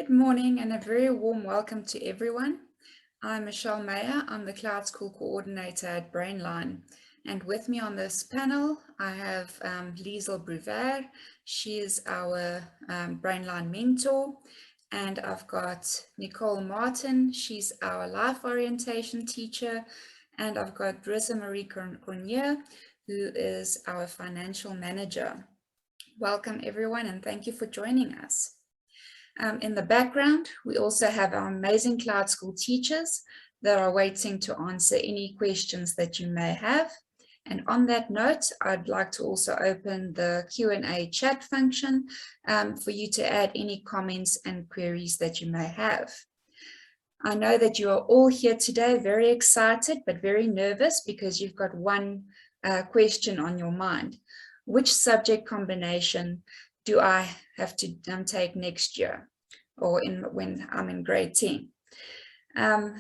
Good morning and a very warm welcome to everyone. I'm Michelle Mayer. I'm the Cloud School Coordinator at Brainline. And with me on this panel, I have Liesel Bruver. She is our Brainline mentor. And I've got Nicole Martin. She's our life orientation teacher. And I've got Brissa Marie Cornier, who is our financial manager. Welcome everyone and thank you for joining us. In the background, we also have our amazing Cloud School teachers that are waiting to answer any questions that you may have. And on that note, I'd like to also open the Q&A chat function for you to add any comments and queries that you may have. I know that you are all here today very excited, but very nervous because you've got one question on your mind. Which subject combination do I have to take next year or when I'm in grade 10?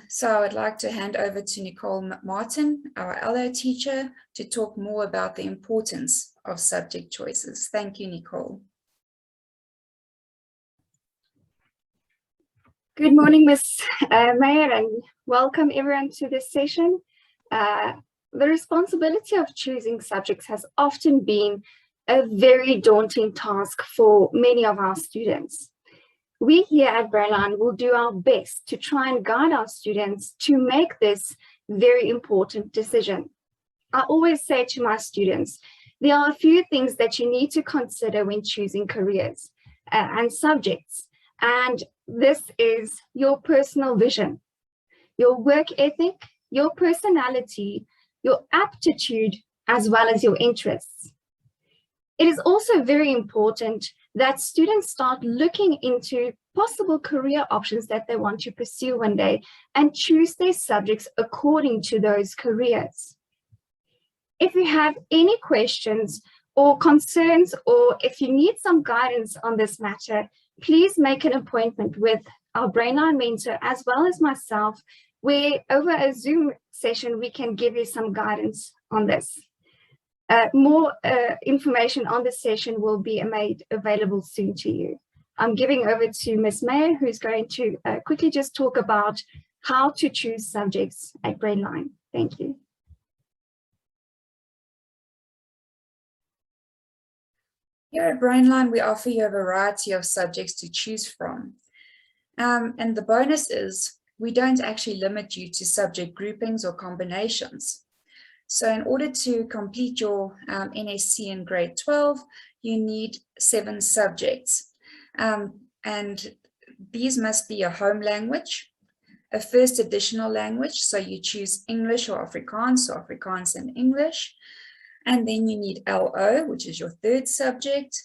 So I'd like to hand over to Nicole Martin, our LO teacher, to talk more about the importance of subject choices. Thank you, Nicole. Good morning, Ms. Mayer, and welcome everyone to this session. The responsibility of choosing subjects has often been a very daunting task for many of our students. We here at Brainline will do our best to try and guide our students to make this very important decision. I always say to my students, there are a few things that you need to consider when choosing careers and subjects. And this is your personal vision, your work ethic, your personality, your aptitude, as well as your interests. It is also very important that students start looking into possible career options that they want to pursue one day and choose their subjects according to those careers. If you have any questions or concerns, or if you need some guidance on this matter, please make an appointment with our Brainline mentor as well as myself, where over a Zoom session, we can give you some guidance on this. More information on the session will be made available soon to you. I'm giving over to Ms. Mayer, who's going to quickly just talk about how to choose subjects at Brainline. Thank you. Here at Brainline, we offer you a variety of subjects to choose from. And the bonus is we don't actually limit you to subject groupings or combinations. So in order to complete your NSC in grade 12, you need 7 subjects. And these must be a home language, a first additional language. So you choose English or Afrikaans, so Afrikaans and English. And then you need LO, which is your 3rd subject.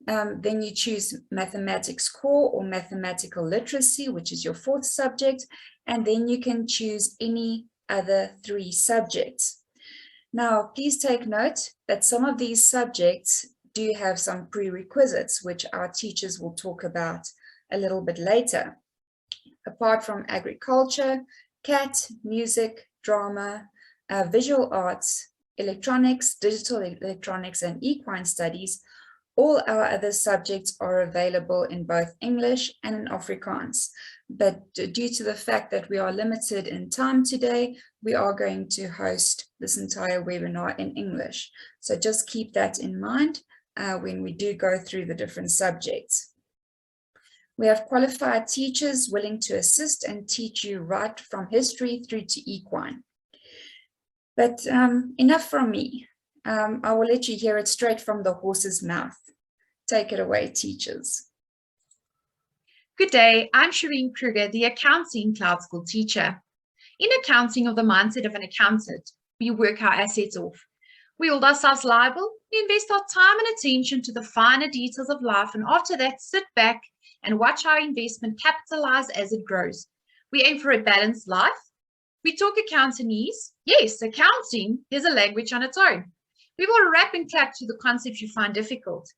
Then you choose mathematics core or mathematical literacy, which is your 4th subject. And then you can choose any other 3 subjects. Now, please take note that some of these subjects do have some prerequisites, which our teachers will talk about a little bit later. Apart from agriculture, CAT, music, drama, visual arts, electronics, digital electronics, and equine studies, all our other subjects are available in both English and in Afrikaans. But due to the fact that we are limited in time today, we are going to host this entire webinar in English. So just keep that in mind when we do go through the different subjects. We have qualified teachers willing to assist and teach you right from history through to equine. But enough from me. I will let you hear it straight from the horse's mouth. Take it away, teachers. Good day, I'm Shireen Kruger, the Accounting Cloud School teacher. In accounting, of the mindset of an accountant, we work our assets off. We hold ourselves liable, we invest our time and attention to the finer details of life, and after that, sit back and watch our investment capitalize as it grows. We aim for a balanced life. We talk Accountanese. Yes, accounting is a language on its own. We will wrap and clap to the concepts you find difficult.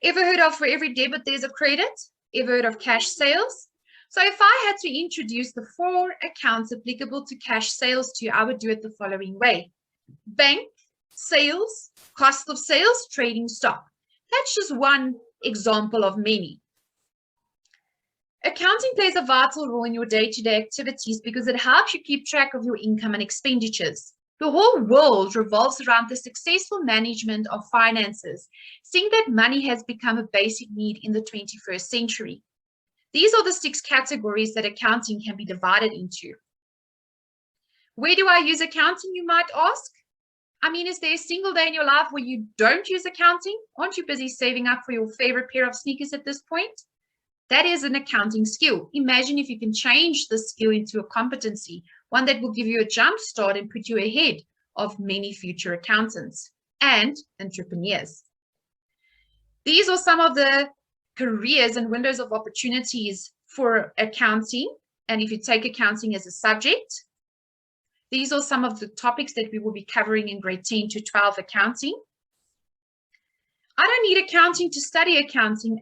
Ever heard of for every debit there's a credit? Ever heard of cash sales? So if I had to introduce the 4 accounts applicable to cash sales to you, I would do it the following way. Bank, sales, cost of sales, trading stock. That's just one example of many. Accounting plays a vital role in your day-to-day activities because it helps you keep track of your income and expenditures. The whole world revolves around the successful management of finances, seeing that money has become a basic need in the 21st century. These are the 6 categories that accounting can be divided into. Where do I use accounting, you might ask? I mean, is there a single day in your life where you don't use accounting? Aren't you busy saving up for your favorite pair of sneakers at this point? That is an accounting skill. Imagine if you can change the skill into a competency, one that will give you a jump start and put you ahead of many future accountants and entrepreneurs. These are some of the careers and windows of opportunities for accounting. And if you take accounting as a subject, these are some of the topics that we will be covering in grade 10 to 12 accounting. I don't need accounting to study accounting.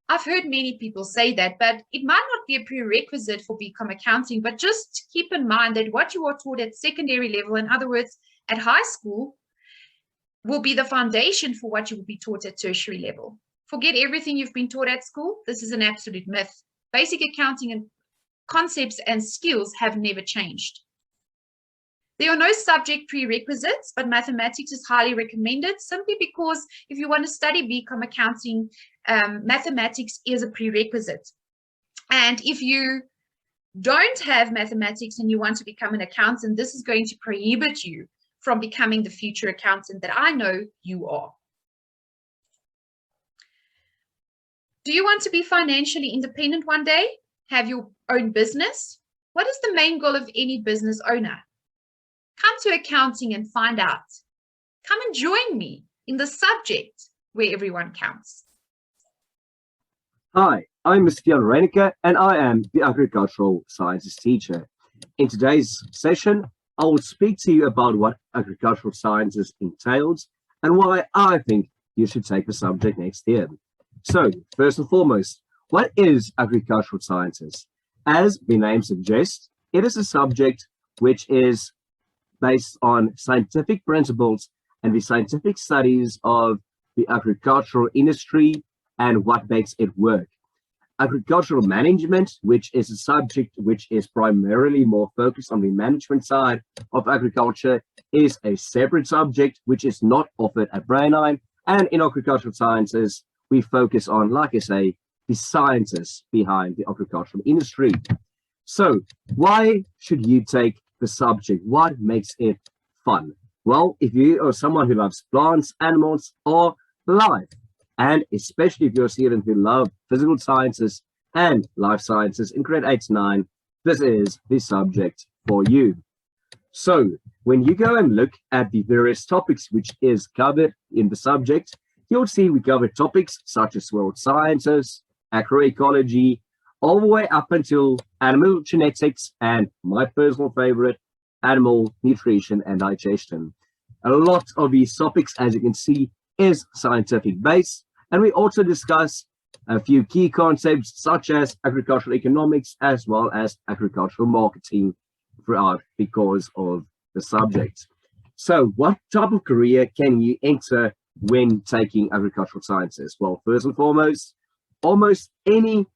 I've heard many people say that, but it might not be a prerequisite for BCom accounting, but just keep in mind that what you are taught at secondary level, in other words, at high school, will be the foundation for what you will be taught at tertiary level. Forget everything you've been taught at school. This is an absolute myth. Basic accounting and concepts and skills have never changed. There are no subject prerequisites, but mathematics is highly recommended simply because if you want to study BCom accounting, mathematics is a prerequisite. And if you don't have mathematics and you want to become an accountant, this is going to prohibit you from becoming the future accountant that I know you are. Do you want to be financially independent one day? Have your own business? What is the main goal of any business owner? Come to accounting and find out. Come and join me in the subject where everyone counts. Hi, I'm Mr. Jan Reinicke and I am the Agricultural Sciences teacher. In today's session, I will speak to you about what agricultural sciences entails and why I think you should take the subject next year. So, first and foremost, what is agricultural sciences? As the name suggests, it is a subject which is based on scientific principles and the scientific studies of the agricultural industry and what makes it work. Agricultural management, which is a subject which is primarily more focused on the management side of agriculture, is a separate subject which is not offered at Brainline. And in agricultural sciences, we focus on, like I say, the sciences behind the agricultural industry. So why should you take the subject? What makes it fun? Well, if you are someone who loves plants, animals, or life, and especially if you're a student who loves physical sciences and life sciences in grade 8 to 9, this is the subject for you. So when you go and look at the various topics which is covered in the subject, you'll see we cover topics such as world sciences, agroecology, all the way up until animal genetics and my personal favorite, animal nutrition and digestion. A lot of these topics, as you can see, is scientific based, and we also discuss a few key concepts such as agricultural economics as well as agricultural marketing throughout because of the subject. So what type of career can you enter when taking agricultural sciences? Well, first and foremost, almost any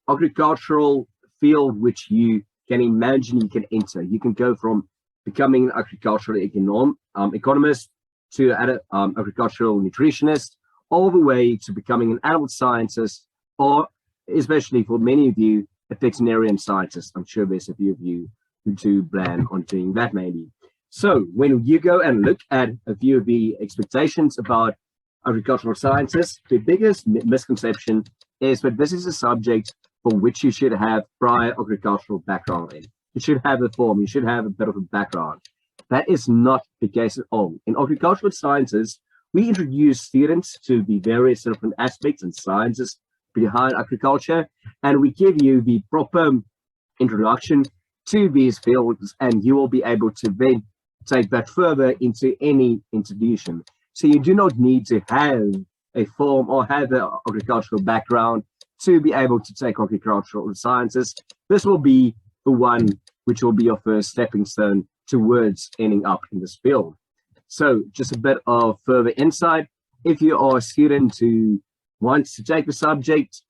agricultural field which you can imagine you can enter. You can go from becoming an agricultural economist to an agricultural nutritionist, all the way to becoming an animal scientist, or especially for many of you, a veterinarian scientist. I'm sure there's a few of you who do plan on doing that maybe. So when you go and look at a few of the expectations about agricultural sciences, the biggest misconception is that this is a subject for which you should have prior agricultural background in. You should have a form, you should have a bit of a background. That is not the case at all. In agricultural sciences, we introduce students to the various different aspects and sciences behind agriculture, and we give you the proper introduction to these fields, and you will be able to then take that further into any institution. So you do not need to have a form or have an agricultural background to be able to take agricultural sciences. This will be the one which will be your first stepping stone towards ending up in this field. So just a bit of further insight. If you are a student who wants to take the subject,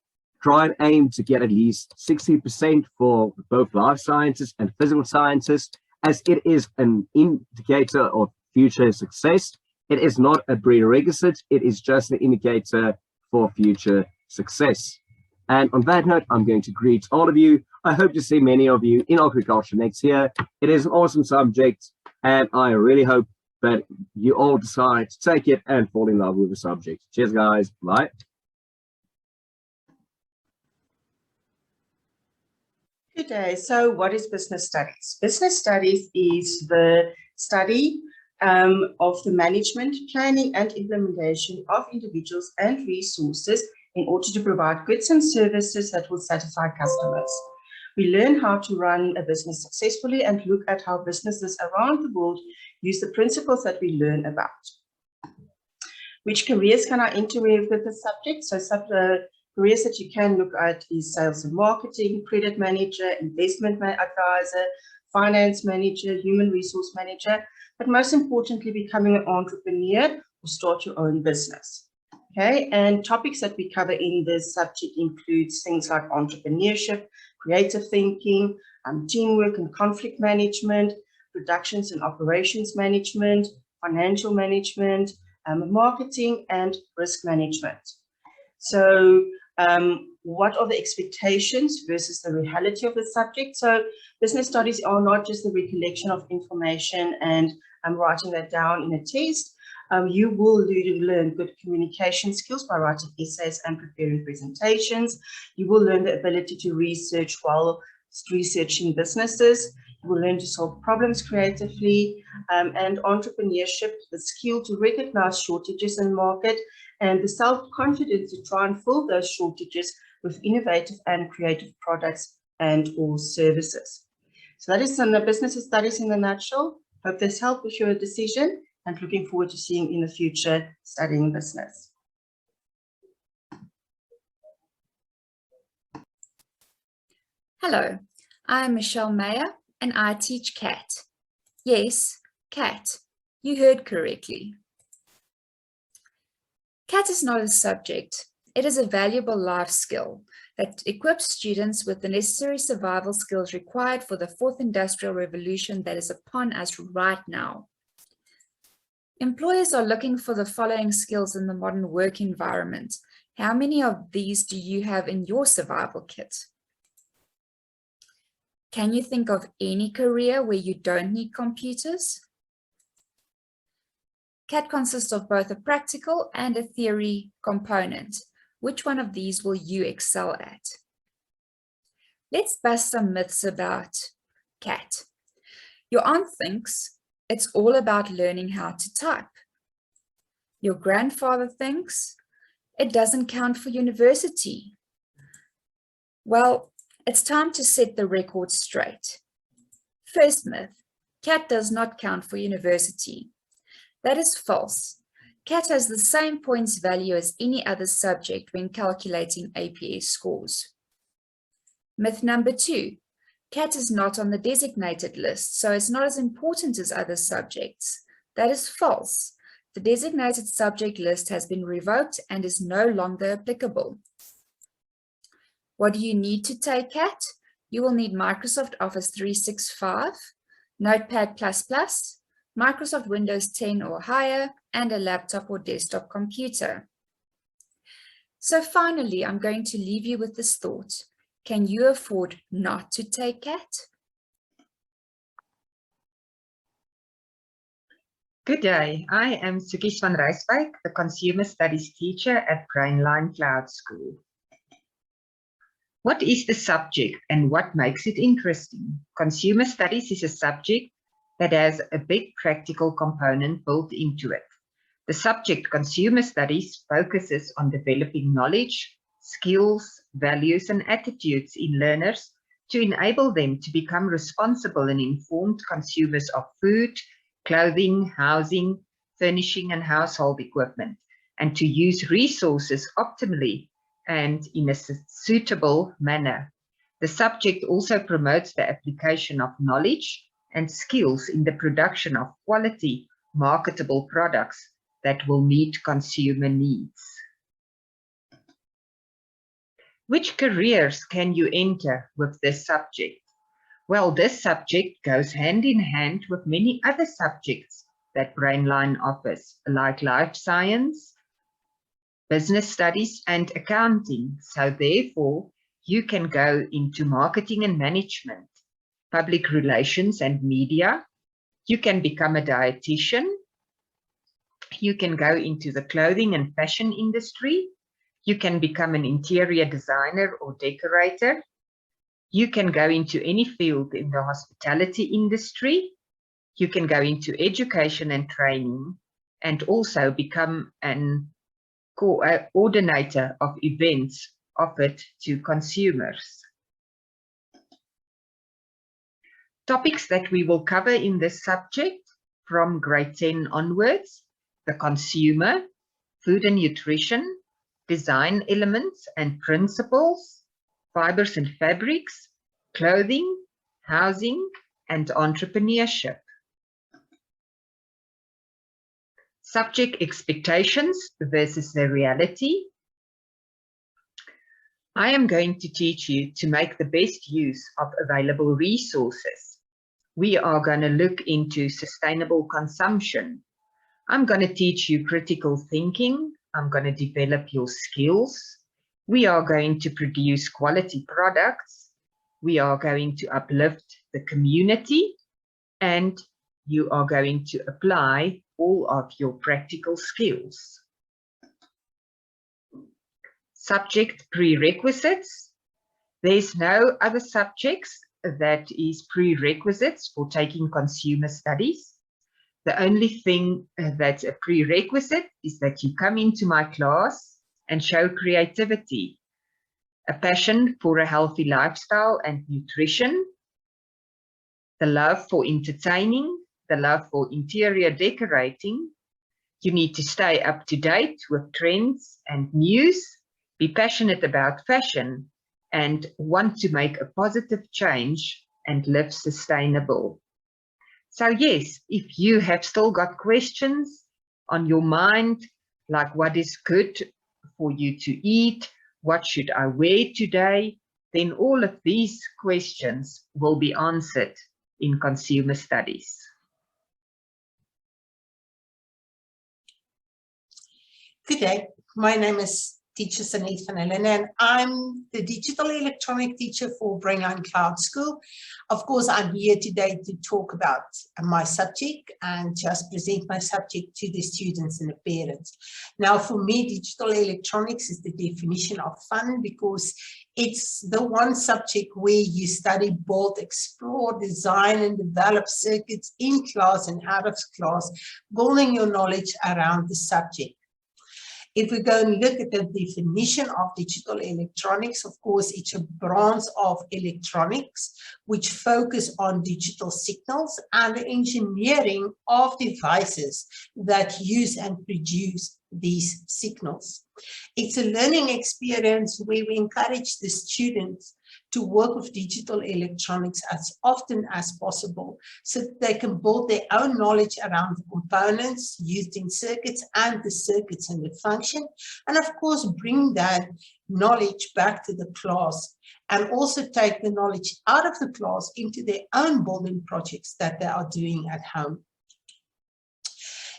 try and aim to get at least 60% for both life sciences and physical sciences, as it is an indicator of future success. It is not a prerequisite, it is just an indicator for future success. And on that note, I'm going to greet all of you. I hope to see many of you in agriculture next year. It is an awesome subject, and I really hope that you all decide to take it and fall in love with the subject. Cheers, guys. Bye. Good day. So what is business studies? Business studies is the study of the management, planning and implementation of individuals and resources in order to provide goods and services that will satisfy customers. We learn how to run a business successfully and look at how businesses around the world use the principles that we learn about. Which careers can I enter with the subject? So careers that you can look at is sales and marketing, credit manager, investment advisor, finance manager, human resource manager, but most importantly, becoming an entrepreneur or start your own business. Okay, and topics that we cover in this subject includes things like entrepreneurship, creative thinking, teamwork and conflict management, productions and operations management, financial management, marketing and risk management. So what are the expectations versus the reality of the subject? So business studies are not just the recollection of information and writing that down in a test. You will learn good communication skills by writing essays and preparing presentations. You will learn the ability to research while researching businesses. You will learn to solve problems creatively, and entrepreneurship, the skill to recognize shortages in the market, and the self-confidence to try and fill those shortages with innovative and creative products and or services. So that is some of the business studies in a nutshell. Hope this helped with your decision, and looking forward to seeing in the future studying business. Hello, I'm Michelle Meyer and I teach CAT. Yes, CAT, you heard correctly. CAT is not a subject, it is a valuable life skill that equips students with the necessary survival skills required for the fourth industrial revolution that is upon us right now. Employers are looking for the following skills in the modern work environment. How many of these do you have in your survival kit? Can you think of any career where you don't need computers? CAT consists of both a practical and a theory component. Which one of these will you excel at? Let's bust some myths about CAT. Your aunt thinks it's all about learning how to type. Your grandfather thinks it doesn't count for university. Well, it's time to set the record straight. First myth, CAT does not count for university. That is false. CAT has the same points value as any other subject when calculating APA scores. Myth number 2, CAT is not on the designated list, so it's not as important as other subjects. That is false. The designated subject list has been revoked and is no longer applicable. What do you need to take CAT? You will need Microsoft Office 365, Notepad++, Microsoft Windows 10 or higher, and a laptop or desktop computer. So finally, I'm going to leave you with this thought. Can you afford not to take CAT? Good day, I am Sukies van Ryswyk, the Consumer Studies teacher at Brainline Cloud School. What is the subject and what makes it interesting? Consumer Studies is a subject that has a big practical component built into it. The subject Consumer Studies focuses on developing knowledge, skills, values, and attitudes in learners to enable them to become responsible and informed consumers of food, clothing, housing, furnishing, and household equipment, and to use resources optimally and in a suitable manner. The subject also promotes the application of knowledge and skills in the production of quality, marketable products that will meet consumer needs. Which careers can you enter with this subject? Well, this subject goes hand in hand with many other subjects that Brainline offers, like life science, business studies, and accounting. So therefore, you can go into marketing and management, public relations and media. You can become a dietitian. You can go into the clothing and fashion industry. You can become an interior designer or decorator. You can go into any field in the hospitality industry. You can go into education and training, and also become an coordinator of events offered to consumers. Topics that we will cover in this subject from grade 10 onwards: the consumer, food and nutrition, design elements and principles, fibers and fabrics, clothing, housing, and entrepreneurship. Subject expectations versus the reality. I am going to teach you to make the best use of available resources. We are going to look into sustainable consumption. I'm going to teach you critical thinking. I'm going to develop your skills. We are going to produce quality products. We are going to uplift the community, and you are going to apply all of your practical skills. Subject prerequisites. There's no other subjects that is prerequisites for taking consumer studies. The only thing that's a prerequisite is that you come into my class and show creativity, a passion for a healthy lifestyle and nutrition, the love for entertaining, the love for interior decorating. You need to stay up to date with trends and news, be passionate about fashion, and want to make a positive change and live sustainable. So yes, if you have still got questions on your mind, like what is good for you to eat, what should I wear today, then all of these questions will be answered in consumer studies. Good day. My name is Teacher Sanith van Helen, and I'm the digital electronic teacher for Brainline Cloud School. Of course, I'm here today to talk about my subject and just present my subject to the students and the parents. Now, for me, digital electronics is the definition of fun, because it's the one subject where you study, both explore, design, and develop circuits in class and out of class, building your knowledge around the subject. If we go and look at the definition of digital electronics, of course, it's a branch of electronics which focus on digital signals and the engineering of devices that use and produce these signals. It's a learning experience where we encourage the students to work with digital electronics as often as possible, so that they can build their own knowledge around the components used in circuits and the circuits and the function, and of course bring that knowledge back to the class, and also take the knowledge out of the class into their own building projects that they are doing at home.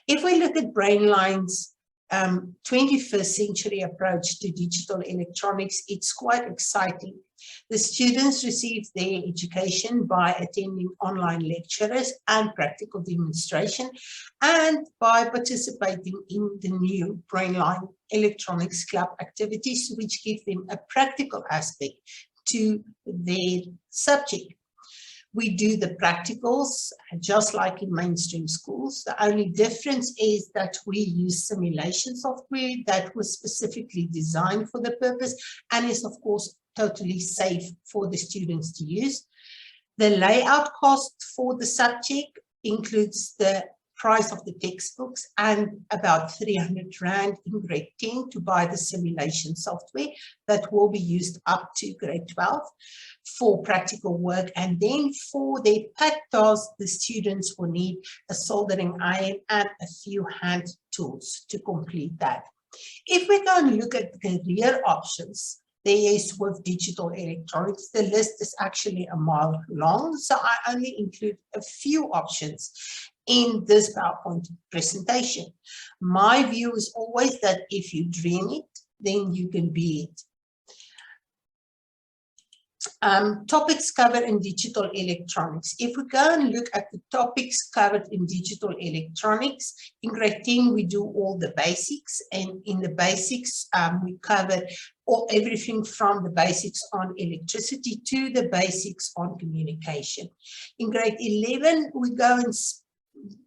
If we look at Brainline's 21st century approach to digital electronics, it's quite exciting. The students receive their education by attending online lectures and practical demonstration, and by participating in the new Brainline Electronics Club activities, which give them a practical aspect to their subject. We do the practicals just like in mainstream schools. The only difference is that we use simulation software that was specifically designed for the purpose and is, of course, totally safe for the students to use. The layout cost for the subject includes the price of the textbooks and about 300 Rand in grade 10 to buy the simulation software that will be used up to grade 12 for practical work. And then for their PAT tasks, the students will need a soldering iron and a few hand tools to complete that. If we go and look at career options, there is with digital electronics. The list is actually a mile long, so I only include a few options in this PowerPoint presentation. My view is always that if you dream it, then you can be it. Topics covered in digital electronics. If we go and look at the topics covered in digital electronics, in grade 10 we do all the basics, and in the basics we cover everything from the basics on electricity to the basics on communication. In grade 11 we go and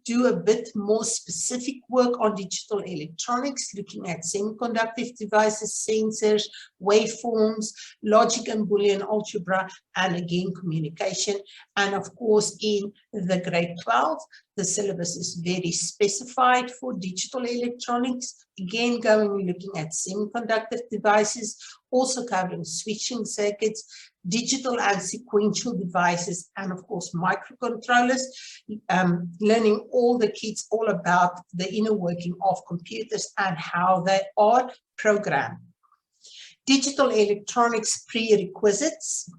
do a bit more specific work on digital electronics, looking at semiconductor devices, sensors, waveforms, logic and Boolean algebra, and again, communication. And of course, in the grade 12, the syllabus is very specified for digital electronics, again, going and looking at semiconductor devices, also covering switching circuits, digital and sequential devices, and of course microcontrollers, learning all the kids all about the inner working of computers and how they are programmed. Digital electronics prerequisites.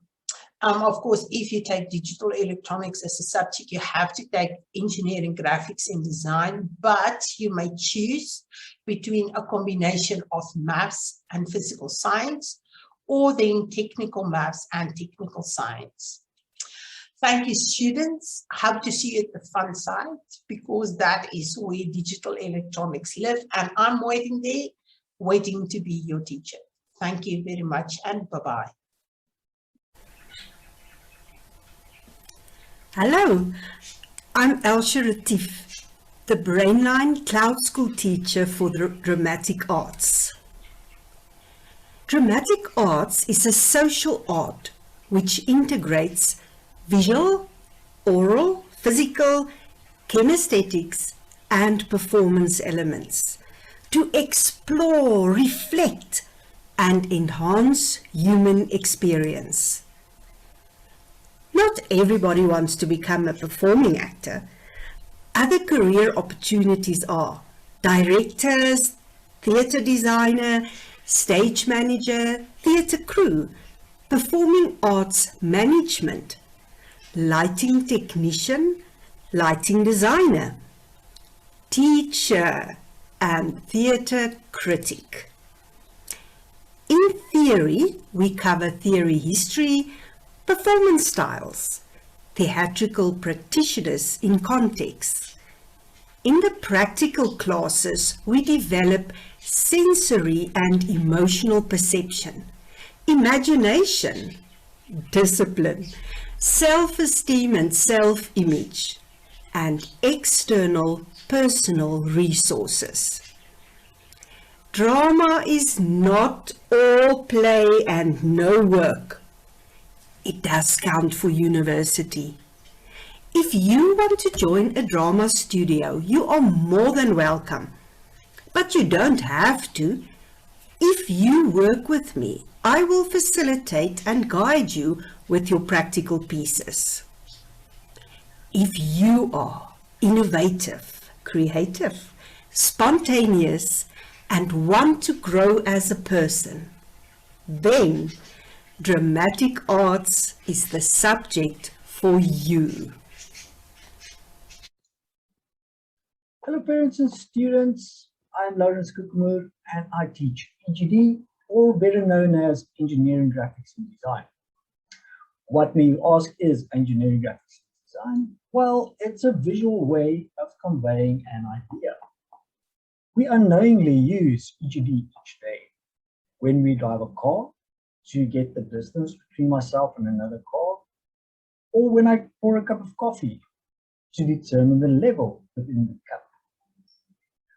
Of course, if you take digital electronics as a subject, you have to take engineering, graphics, and design, but you may choose between a combination of maths and physical science, or then technical maths and technical science. Thank you, students. Hope to see you at the fun site, because that is where digital electronics live, and I'm waiting there, waiting to be your teacher. Thank you very much, and bye-bye. Hello, I'm Elsha Retief, the Brainline Cloud School teacher for the Dramatic Arts. Dramatic arts is a social art which integrates visual, oral, physical, kinesthetics, and performance elements to explore, reflect, and enhance human experience. Not everybody wants to become a performing actor. Other career opportunities are directors, theatre designer, stage manager, theatre crew, performing arts management, lighting technician, lighting designer, teacher, and theatre critic. In theory, we cover theory history, performance styles, theatrical practitioners in context. In the practical classes, we develop sensory and emotional perception, imagination, discipline, self-esteem and self-image, and external personal resources. Drama is not all play and no work. It does count for university. If you want to join a drama studio, you are more than welcome. But you don't have to. If you work with me, I will facilitate and guide you with your practical pieces. If you are innovative, creative, spontaneous, and want to grow as a person, then dramatic arts is the subject for you. Hello parents and students, I'm Lawrence Kookmoer and I teach EGD, or better known as Engineering Graphics and Design. What may you ask is engineering graphics and design? Well, it's a visual way of conveying an idea. We unknowingly use EGD each day. When we drive a car to get the distance between myself and another car, or when I pour a cup of coffee to determine the level within the cup.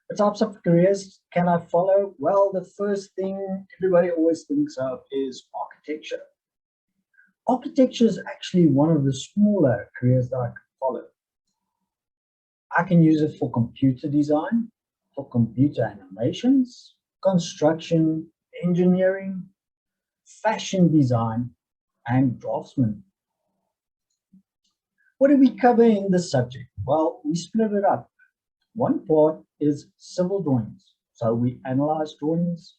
What types of careers can I follow? Well, the first thing everybody always thinks of is architecture. Architecture is actually one of the smaller careers that I can follow. I can use it for computer design, for computer animations, construction, engineering, fashion design, and draftsman. What do we cover in this subject? Well, we split it up. One part is civil drawings. So we analyze drawings.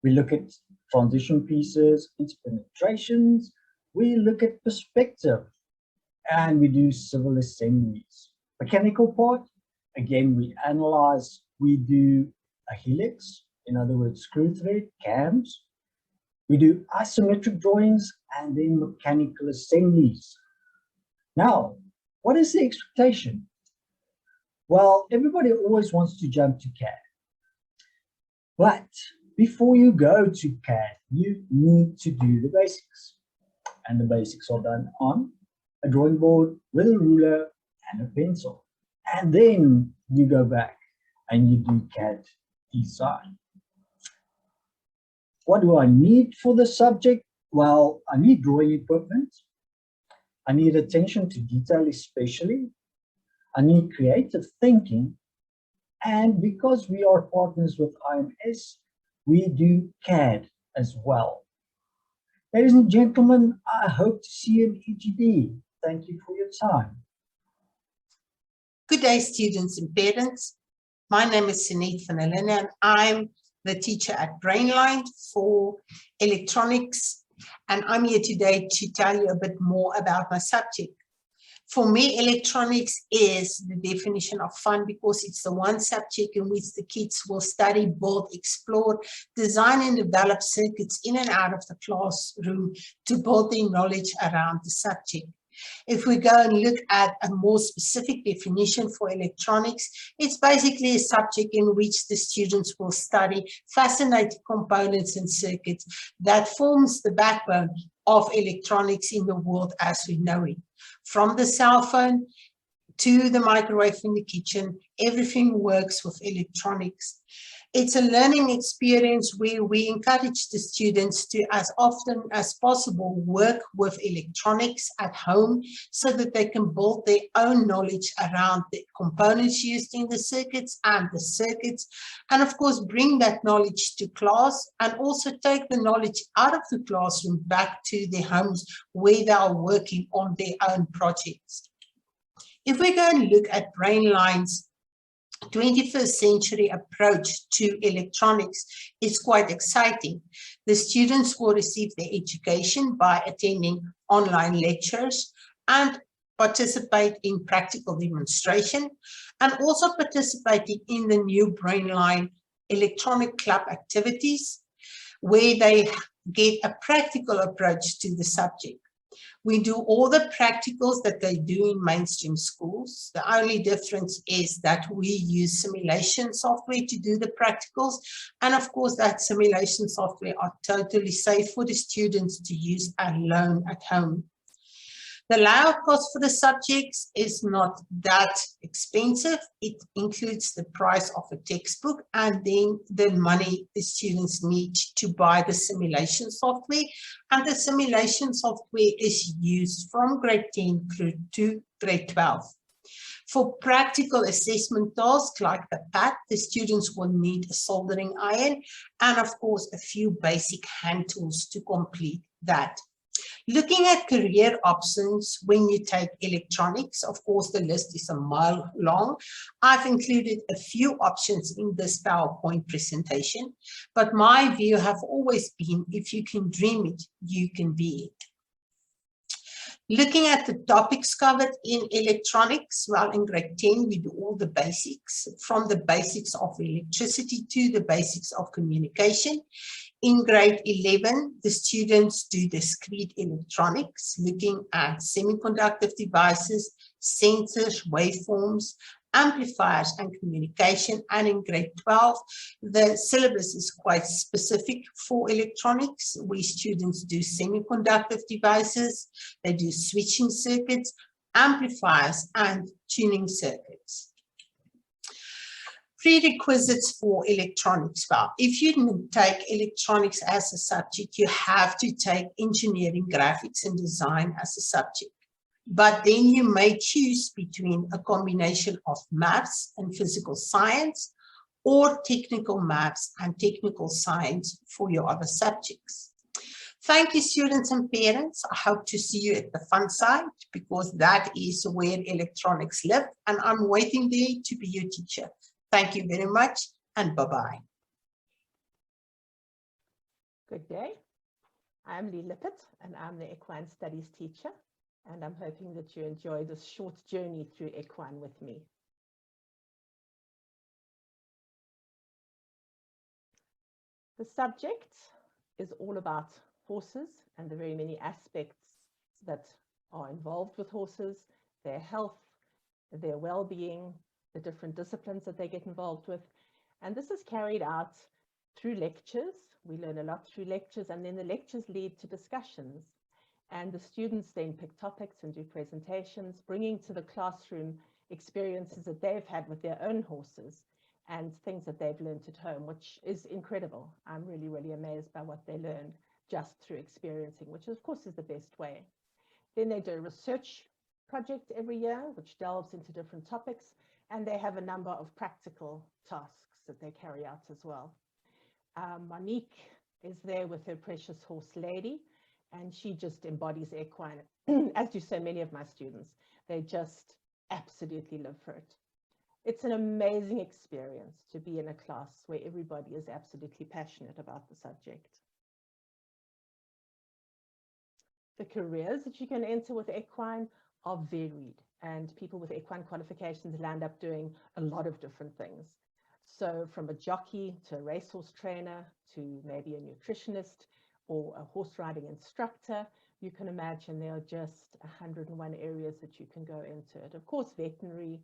We look at transition pieces, interpenetrations. We look at perspective, and we do civil assemblies. Mechanical part, again, we analyze, we do a helix, in other words, screw thread, cams. We do isometric drawings and then mechanical assemblies. Now, what is the expectation? Well, everybody always wants to jump to CAD. But before you go to CAD, you need to do the basics. And the basics are done on a drawing board with a ruler and a pencil. And then you go back and you do CAD design. What do I need for the subject? Well, I need drawing equipment. I need attention to detail especially. I need creative thinking. And because we are partners with IMS, we do CAD as well. Ladies and gentlemen, I hope to see you in EGD. Thank you for your time. Good day, students and parents. My name is Sunit van Helen, and I'm the teacher at Brainline for electronics. And I'm here today to tell you a bit more about my subject. For me, electronics is the definition of fun because it's the one subject in which the kids will study, build, explore, design and develop circuits in and out of the classroom to build their knowledge around the subject. If we go and look at a more specific definition for electronics, it's basically a subject in which the students will study fascinating components and circuits that forms the backbone of electronics in the world as we know it. From the cell phone to the microwave in the kitchen, everything works with electronics. It's a learning experience where we encourage the students to, as often as possible, work with electronics at home so that they can build their own knowledge around the components used in the circuits, and of course bring that knowledge to class and also take the knowledge out of the classroom back to their homes where they are working on their own projects. If we go and look at Brainline's 21st century approach to electronics, is quite exciting. The students will receive their education by attending online lectures and participate in practical demonstration, and also participating in the new Brainline electronic club activities where they get a practical approach to the subject. We do all the practicals that they do in mainstream schools. The only difference is that we use simulation software to do the practicals. And of course, that simulation software are totally safe for the students to use alone at home. The layout cost for the subjects is not that expensive. It includes the price of a textbook and then the money the students need to buy the simulation software. And the simulation software is used from grade 10 through to grade 12. For practical assessment tasks like the pad, the students will need a soldering iron and of course a few basic hand tools to complete that. Looking at career options when you take electronics, of course, the list is a mile long. I've included a few options in this PowerPoint presentation, but my view have always been, if you can dream it, you can be it. Looking at the topics covered in electronics, well, in grade 10, we do all the basics, from the basics of electricity to the basics of communication. In grade 11, the students do discrete electronics, looking at semiconductor devices, sensors, waveforms, amplifiers, and communication. And in grade 12, the syllabus is quite specific for electronics, where students do semiconductor devices, they do switching circuits, amplifiers, and tuning circuits. Prerequisites for electronics. Well, if you take electronics as a subject, you have to take engineering, graphics, and design as a subject. But then you may choose between a combination of maths and physical science, or technical maths and technical science for your other subjects. Thank you, students and parents. I hope to see you at the fun side, because that is where electronics live, and I'm waiting there to be your teacher. Thank you very much, and bye-bye. Good day. I'm Lee Lippert and I'm the Equine Studies teacher, and I'm hoping that you enjoy this short journey through Equine with me. The subject is all about horses and the very many aspects that are involved with horses, their health, their well-being, the different disciplines that they get involved with. And this is carried out through lectures. We learn a lot through lectures, and then the lectures lead to discussions. And the students then pick topics and do presentations, bringing to the classroom experiences that they've had with their own horses and things that they've learned at home, which is incredible. I'm really, really amazed by what they learned just through experiencing, which of course is the best way. Then they do a research project every year, which delves into different topics, and they have a number of practical tasks that they carry out as well. Monique is there with her precious horse Lady, and she just embodies equine, as do so many of my students. They just absolutely live for it. It's an amazing experience to be in a class where everybody is absolutely passionate about the subject. The careers that you can enter with equine are varied, and people with equine qualifications land up doing a lot of different things. So from a jockey to a racehorse trainer to maybe a nutritionist or a horse riding instructor, you can imagine there are just 101 areas that you can go into it. Of course, veterinary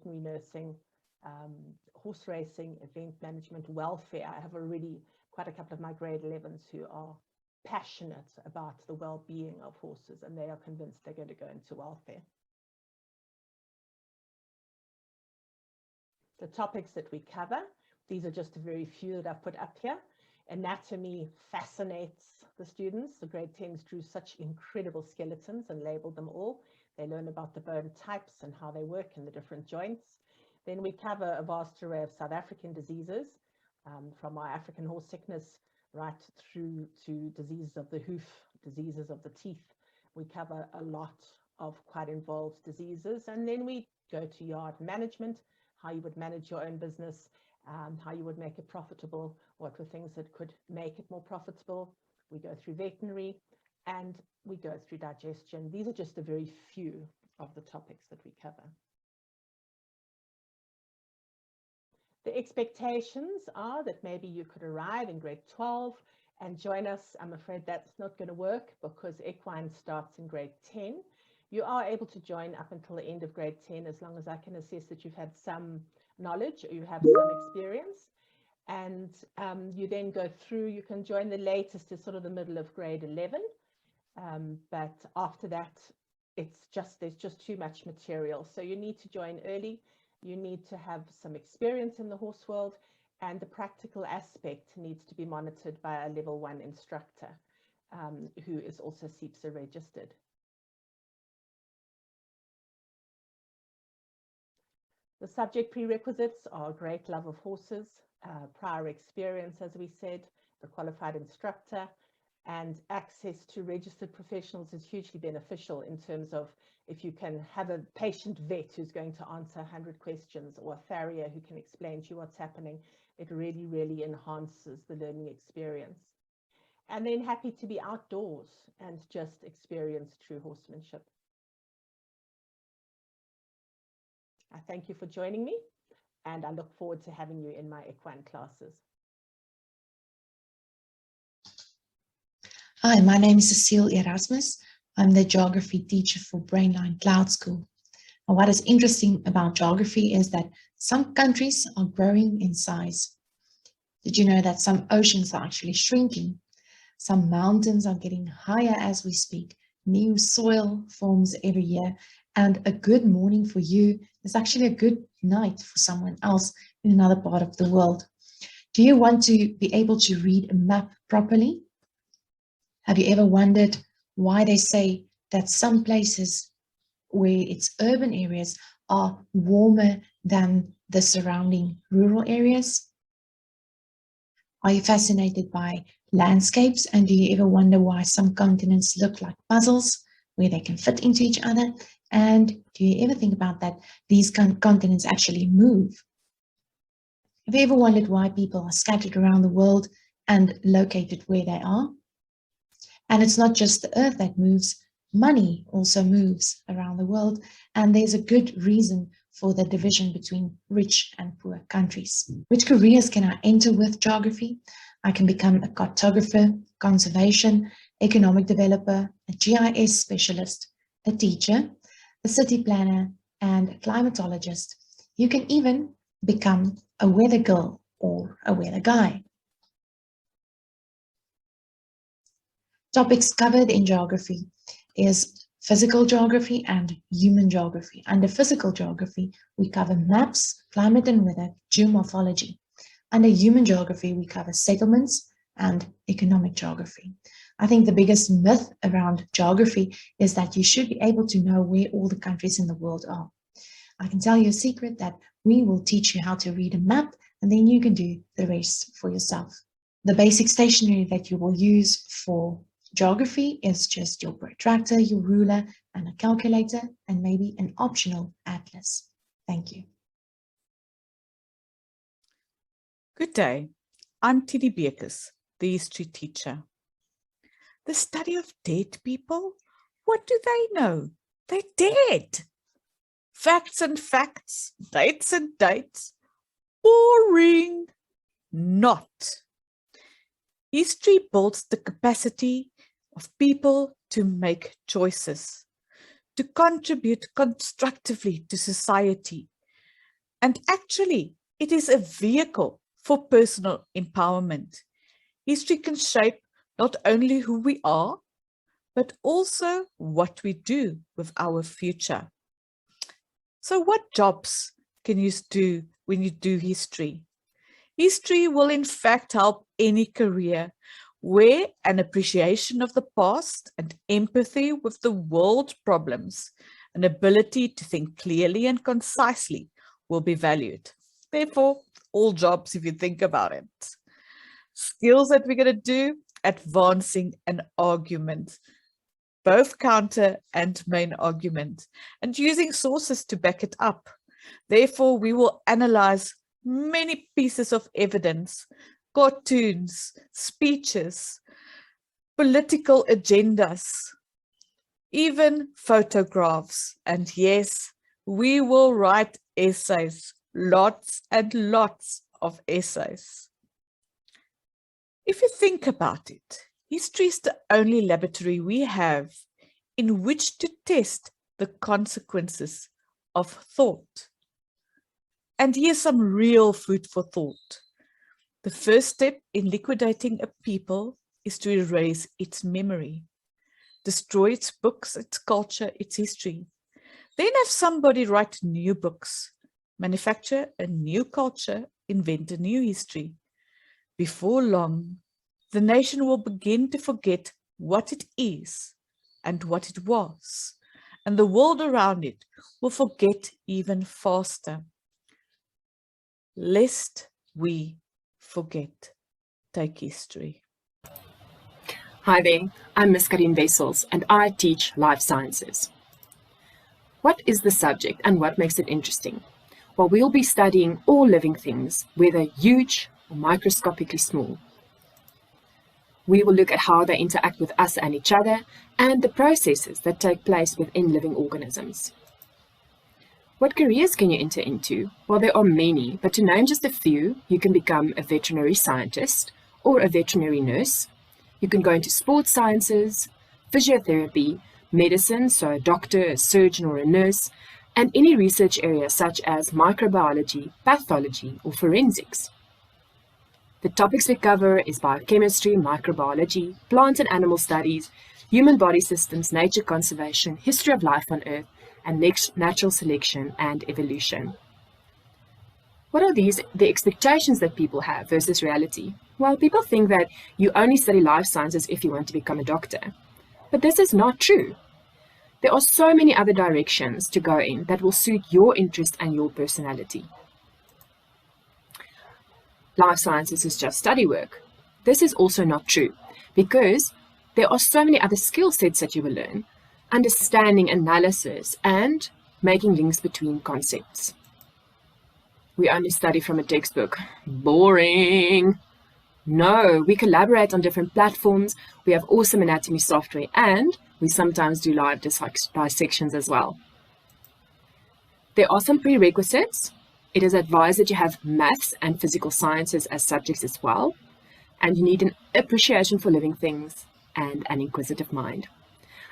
nursing, horse racing, event management, welfare. I have already quite a couple of my grade 11s who are passionate about the well-being of horses, and they are convinced they're going to go into welfare. The topics that we cover, these are just a very few that I've put up here. Anatomy fascinates the students. The grade 10s drew such incredible skeletons and labeled them all. They learn about the bone types and how they work in the different joints. Then we cover a vast array of South African diseases, from our African horse sickness right through to diseases of the hoof, diseases of the teeth. We cover a lot of quite involved diseases. And then we go to yard management, how you would manage your own business, how you would make it profitable, what were things that could make it more profitable. We go through veterinary, and we go through digestion. These are just a very few of the topics that we cover. The expectations are that maybe you could arrive in grade 12 and join us. I'm afraid that's not going to work because equine starts in grade 10. You are able to join up until the end of grade 10 as long as I can assess that you've had some knowledge or you have some experience. And you then go through, you can join the latest is sort of the middle of grade 11. But after that, there's just too much material. So you need to join early. You need to have some experience in the horse world, and the practical aspect needs to be monitored by a level 1 instructor who is also SEPSA registered. The subject prerequisites are a great love of horses, prior experience, as we said, the qualified instructor, and access to registered professionals is hugely beneficial in terms of if you can have a patient vet who's going to answer 100 questions or a farrier who can explain to you what's happening, it really, really enhances the learning experience. And then happy to be outdoors and just experience true horsemanship. I thank you for joining me, and I look forward to having you in my equine classes. Hi, my name is Cecile Erasmus. I'm the geography teacher for Brainline Cloud School. And what is interesting about geography is that some countries are growing in size. Did you know that some oceans are actually shrinking? Some mountains are getting higher as we speak. New soil forms every year. And a good morning for you is actually a good night for someone else in another part of the world. Do you want to be able to read a map properly? Have you ever wondered why they say that some places where it's urban areas are warmer than the surrounding rural areas? Are you fascinated by landscapes, and do you ever wonder why some continents look like puzzles where they can fit into each other? And do you ever think about that these continents actually move? Have you ever wondered why people are scattered around the world and located where they are. And it's not just the earth that moves, money also moves around the world, and there's a good reason for the division between rich and poor countries. Which careers can I enter with geography? I can become a cartographer, conservation, economic developer, a GIS specialist, a teacher, a city planner, and a climatologist. You can even become a weather girl or a weather guy. Topics covered in geography is physical geography and human geography. Under physical geography, we cover maps, climate and weather, geomorphology. Under human geography, we cover settlements and economic geography. I think the biggest myth around geography is that you should be able to know where all the countries in the world are. I can tell you a secret that we will teach you how to read a map, and then you can do the rest for yourself. The basic stationery that you will use for geography is just your protractor, your ruler, and a calculator, and maybe an optional atlas. Thank you. Good day. I'm Tini Bekes, the history teacher. The study of dead people? What do they know? They're dead. Facts and facts, dates and dates. Boring. Not. History builds the capacity of people to make choices, to contribute constructively to society. And actually, it is a vehicle for personal empowerment. History can shape not only who we are, but also what we do with our future. So what jobs can you do when you do history? History will in fact help any career where an appreciation of the past and empathy with the world problems, an ability to think clearly and concisely will be valued. Therefore, all jobs, if you think about it. Skills that we're going to do, advancing an argument, both counter and main argument, and using sources to back it up. Therefore, we will analyze many pieces of evidence, cartoons, speeches, political agendas, even photographs. And yes, we will write essays, lots and lots of essays. If you think about it, history is the only laboratory we have in which to test the consequences of thought. And here's some real food for thought. The first step in liquidating a people is to erase its memory, destroy its books, its culture, its history. Then have somebody write new books, manufacture a new culture, invent a new history. Before long, the nation will begin to forget what it is and what it was, and the world around it will forget even faster. Lest we forget. Take history. Hi there, I'm Ms. Karin Wessels and I teach life sciences. What is the subject and what makes it interesting? Well, we'll be studying all living things, whether huge or microscopically small. We will look at how they interact with us and each other and the processes that take place within living organisms. What careers can you enter into? Well, there are many, but to name just a few, you can become a veterinary scientist or a veterinary nurse. You can go into sports sciences, physiotherapy, medicine, so a doctor, a surgeon or a nurse, and any research area such as microbiology, pathology or forensics. The topics we cover is biochemistry, microbiology, plant and animal studies, human body systems, nature conservation, history of life on Earth, and natural selection and evolution. What are the expectations that people have versus reality? Well, people think that you only study life sciences if you want to become a doctor. But this is not true. There are so many other directions to go in that will suit your interest and your personality. Life sciences is just study work. This is also not true because there are so many other skill sets that you will learn. Understanding, analysis, and making links between concepts. We only study from a textbook. Boring. No, we collaborate on different platforms, we have awesome anatomy software, and we sometimes do live dissections as well. There are some prerequisites. It is advised that you have maths and physical sciences as subjects as well, and you need an appreciation for living things and an inquisitive mind.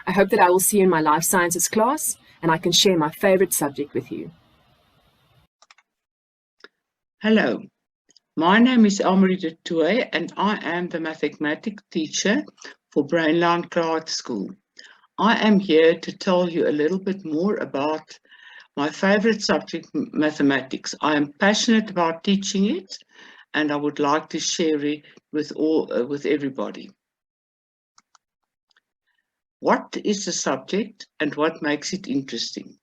I hope that I will see you in my life sciences class and I can share my favorite subject with you. Hello, my name is Elmarie de Tooy and I am the mathematics teacher for Brainline Cloud School. I am here to tell you a little bit more about my favorite subject, mathematics. I am passionate about teaching it and I would like to share it with everybody. What is the subject and what makes it interesting?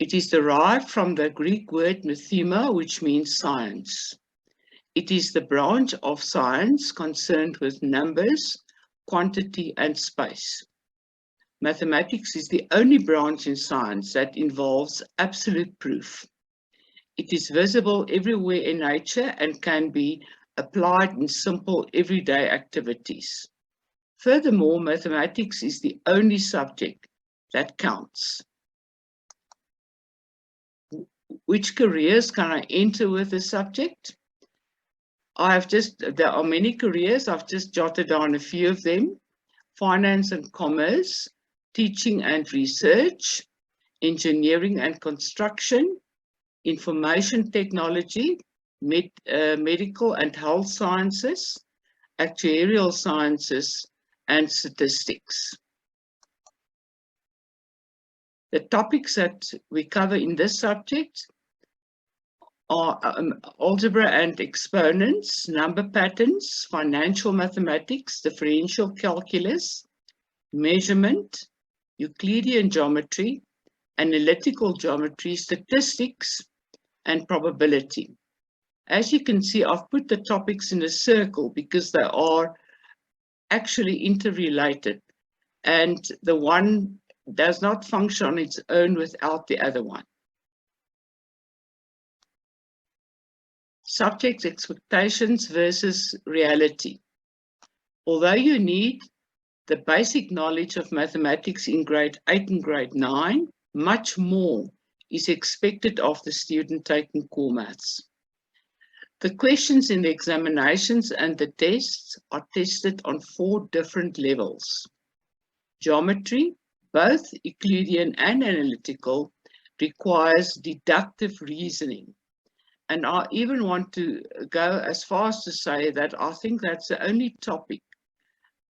It is derived from the Greek word mathema, which means science. It is the branch of science concerned with numbers, quantity, and space. Mathematics is the only branch in science that involves absolute proof. It is visible everywhere in nature and can be applied in simple everyday activities. Furthermore, mathematics is the only subject that counts. Which careers can I enter with the subject? There are many careers, I've just jotted down a few of them. Finance and commerce, teaching and research, engineering and construction, information technology, medical and health sciences, actuarial sciences, and statistics. The topics that we cover in this subject are algebra and exponents, number patterns, financial mathematics, differential calculus, measurement, Euclidean geometry, analytical geometry, statistics, and probability. As you can see, I've put the topics in a circle because they are actually interrelated, and the one does not function on its own without the other one. Subject expectations versus reality. Although you need the basic knowledge of mathematics in grade 8 and grade 9, much more is expected of the student taking core maths. The questions in the examinations and the tests are tested on 4 different levels. Geometry, both Euclidean and analytical, requires deductive reasoning. And I even want to go as far as to say that I think that's the only topic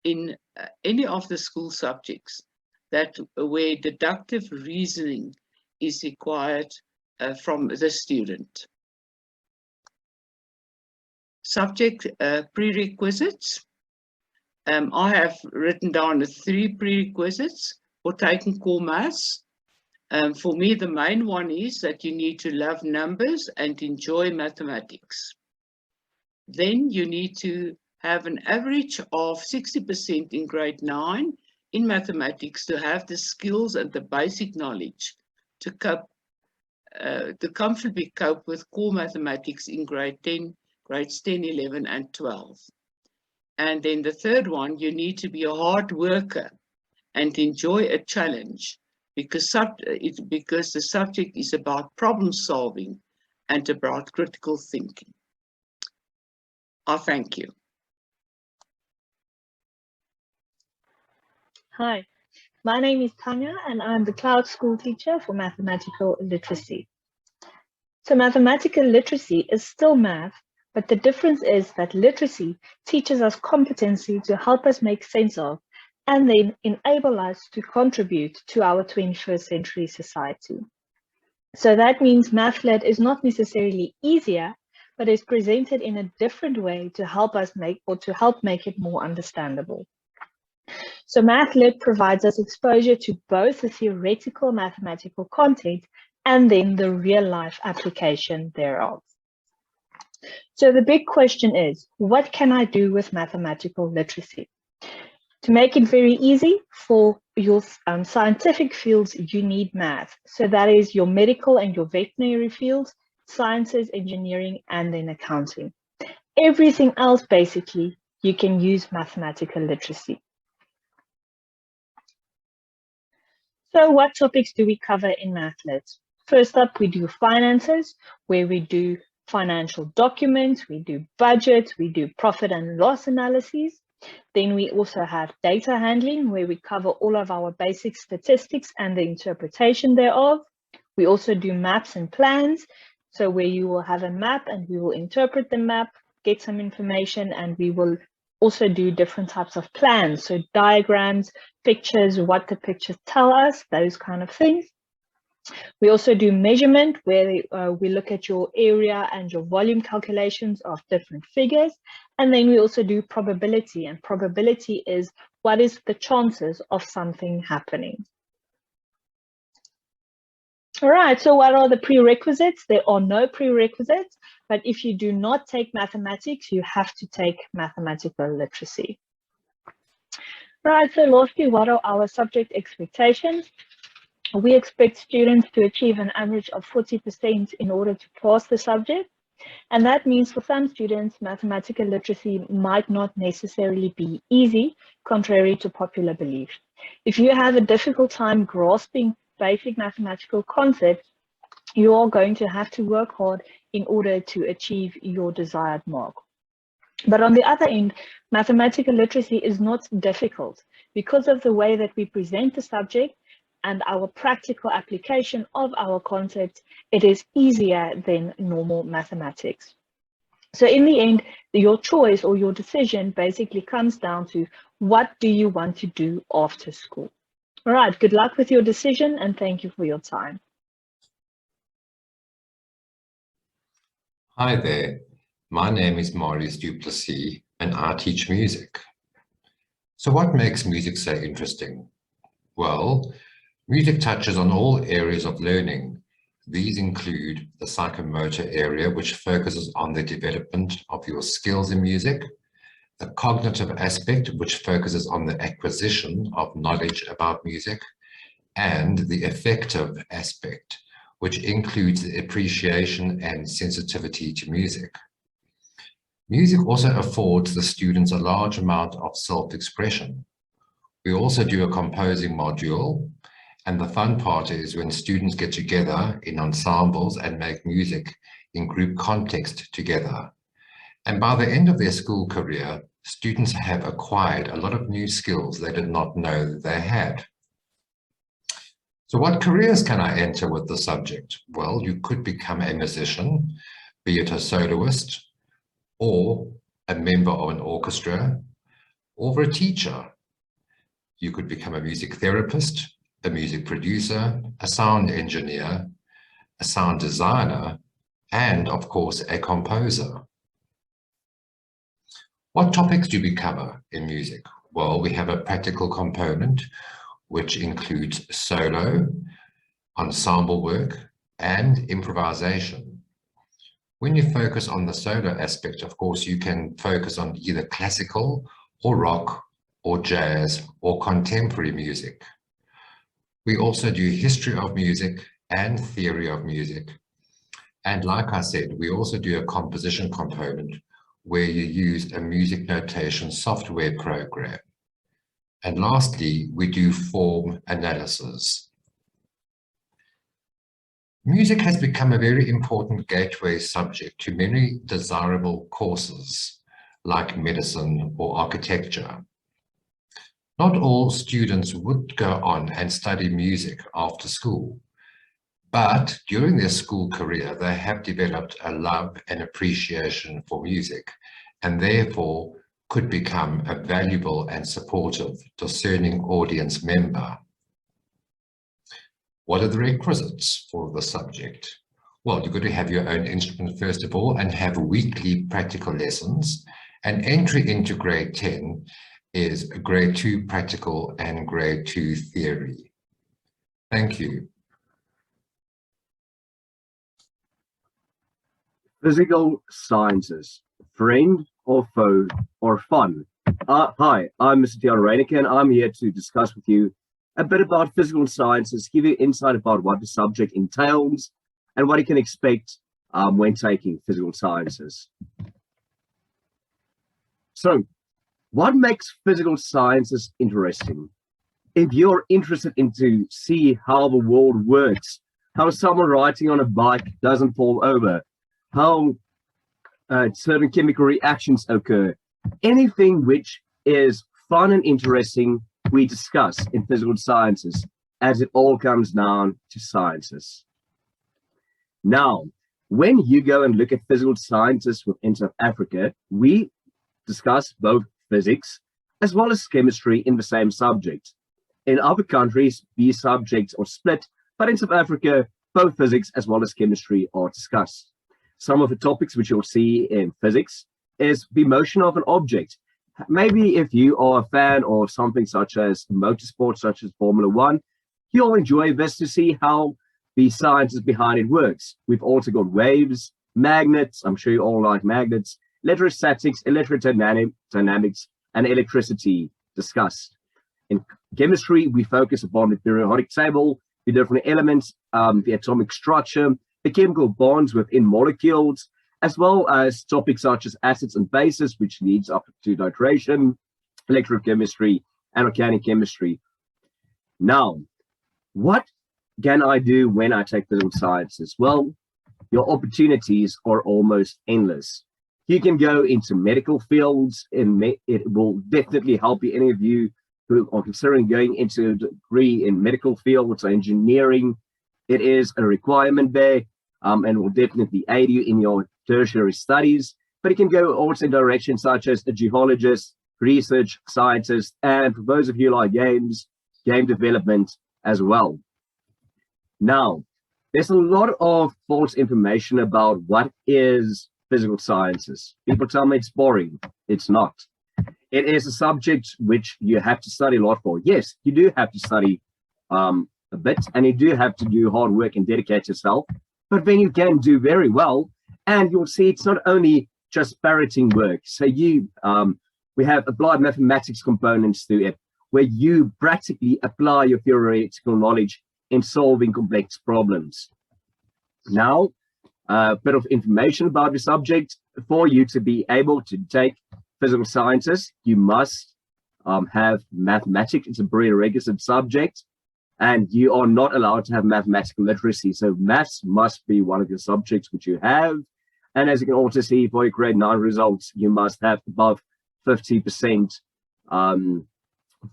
in any of the school subjects where deductive reasoning is required from the student. Subject prerequisites. I have written down the 3 prerequisites for taking core maths. For me, the main one is that you need to love numbers and enjoy mathematics. Then you need to have an average of 60% in grade 9 in mathematics to have the skills and the basic knowledge to comfortably cope with core mathematics in grades 10, 11, and 12. And then the third one, you need to be a hard worker and enjoy a challenge because the subject is about problem solving and about critical thinking. I thank you. Hi, my name is Tanya and I'm the Cloud School teacher for mathematical literacy. So mathematical literacy is still math, but the difference is that literacy teaches us competency to help us make sense of and then enable us to contribute to our 21st century society. So that means MathLit is not necessarily easier, but is presented in a different way to help us make it more understandable. So MathLit provides us exposure to both the theoretical mathematical content and then the real life application thereof. So the big question is, what can I do with mathematical literacy? To make it very easy, for your scientific fields, you need math. So that is your medical and your veterinary fields, sciences, engineering, and then accounting. everything else, basically, you can use mathematical literacy. So what topics do we cover in MathLit? First up, we do finances, where we do financial documents, we do budgets, we do profit and loss analyses. Then we also have data handling, where we cover all of our basic statistics and the interpretation thereof. We also do maps and plans, so where you will have a map and we will interpret the map, get some information, and we will also do different types of plans, so diagrams, pictures, what the pictures tell us, those kind of things. We also do measurement, where we look at your area and your volume calculations of different figures. And then we also do probability, and probability is what is the chances of something happening. All right, so what are the prerequisites? There are no prerequisites, but if you do not take mathematics, you have to take mathematical literacy. Right, so lastly, what are our subject expectations? We expect students to achieve an average of 40% in order to pass the subject. And that means for some students, mathematical literacy might not necessarily be easy, contrary to popular belief. If you have a difficult time grasping basic mathematical concepts, you are going to have to work hard in order to achieve your desired mark. But on the other end, mathematical literacy is not difficult. Because of the way that we present the subject and our practical application of our concepts, it is easier than normal mathematics. So in the end, your choice or your decision basically comes down to what do you want to do after school. All right, good luck with your decision and thank you for your time. Hi there, my name is Marius Duplessis and I teach music. So what makes music so interesting? Well, music touches on all areas of learning. These include the psychomotor area, which focuses on the development of your skills in music, the cognitive aspect, which focuses on the acquisition of knowledge about music, and the affective aspect, which includes the appreciation and sensitivity to music. Music also affords the students a large amount of self-expression. We also do a composing module, and the fun part is when students get together in ensembles and make music in group context together. And by the end of their school career, students have acquired a lot of new skills they did not know that they had. So what careers can I enter with the subject? Well, you could become a musician, be it a soloist, or a member of an orchestra, or a teacher. You could become a music therapist, a music producer, a sound engineer, a sound designer, and of course, a composer. What topics do we cover in music? Well, we have a practical component, which includes solo, ensemble work, and improvisation. When you focus on the solo aspect, of course, you can focus on either classical or rock or jazz or contemporary music. We also do history of music and theory of music. And like I said, we also do a composition component where you use a music notation software program. And lastly, we do form analysis. Music has become a very important gateway subject to many desirable courses like medicine or architecture. Not all students would go on and study music after school, but during their school career, they have developed a love and appreciation for music, and therefore could become a valuable and supportive, discerning audience member. What are the requisites for the subject? Well, you've got to have your own instrument first of all and have weekly practical lessons. And entry into grade 10 is grade 2 practical and grade 2 theory. Thank you. Physical sciences, friend or foe or fun? Hi, I'm Mr. Tian Reineke, and I'm here to discuss with you a bit about physical sciences, give you insight about what the subject entails and what you can expect when taking physical sciences. So, what makes physical sciences interesting? If you're interested into see how the world works, how someone riding on a bike doesn't fall over, how certain chemical reactions occur, anything which is fun and interesting, we discuss in physical sciences, as it all comes down to sciences. Now, when you go and look at physical sciences within South Africa, we discuss both physics as well as chemistry in the same subject. In other countries, these subjects are split, but in South Africa, both physics as well as chemistry are discussed. Some of the topics which you'll see in physics is the motion of an object. Maybe if you are a fan of something such as motorsport, such as Formula One, you'll enjoy this to see how the sciences behind it works. We've also got waves, magnets, I'm sure you all like magnets, electrostatics, electrodynamics, and electricity discussed. In chemistry, we focus upon the periodic table, the different elements, the atomic structure, the chemical bonds within molecules, as well as topics such as acids and bases, which leads up to titration, electrochemistry, and organic chemistry. Now, what can I do when I take physical sciences? Well, your opportunities are almost endless. You can go into medical fields, and it will definitely help you, any of you who are considering going into a degree in medical fields or engineering. It is a requirement there, and will definitely aid you in your tertiary studies. But it can go also in directions such as a geologist, research scientist, and for those of you like games, game development as well. Now, there's a lot of false information about what is physical sciences. People tell me it's boring. It's not. It is a subject which you have to study a lot for. Yes, you do have to study a bit, and you do have to do hard work and dedicate yourself, but then you can do very well, and you'll see it's not only just parroting work. So we have applied mathematics components to it, where you practically apply your theoretical knowledge in solving complex problems. Now, a bit of information about the subject. For you to be able to take physical sciences, you must have mathematics. It's a prerequisite subject, and you are not allowed to have mathematical literacy. So maths must be one of your subjects which you have. And as you can also see, for your grade 9 results, you must have above 50%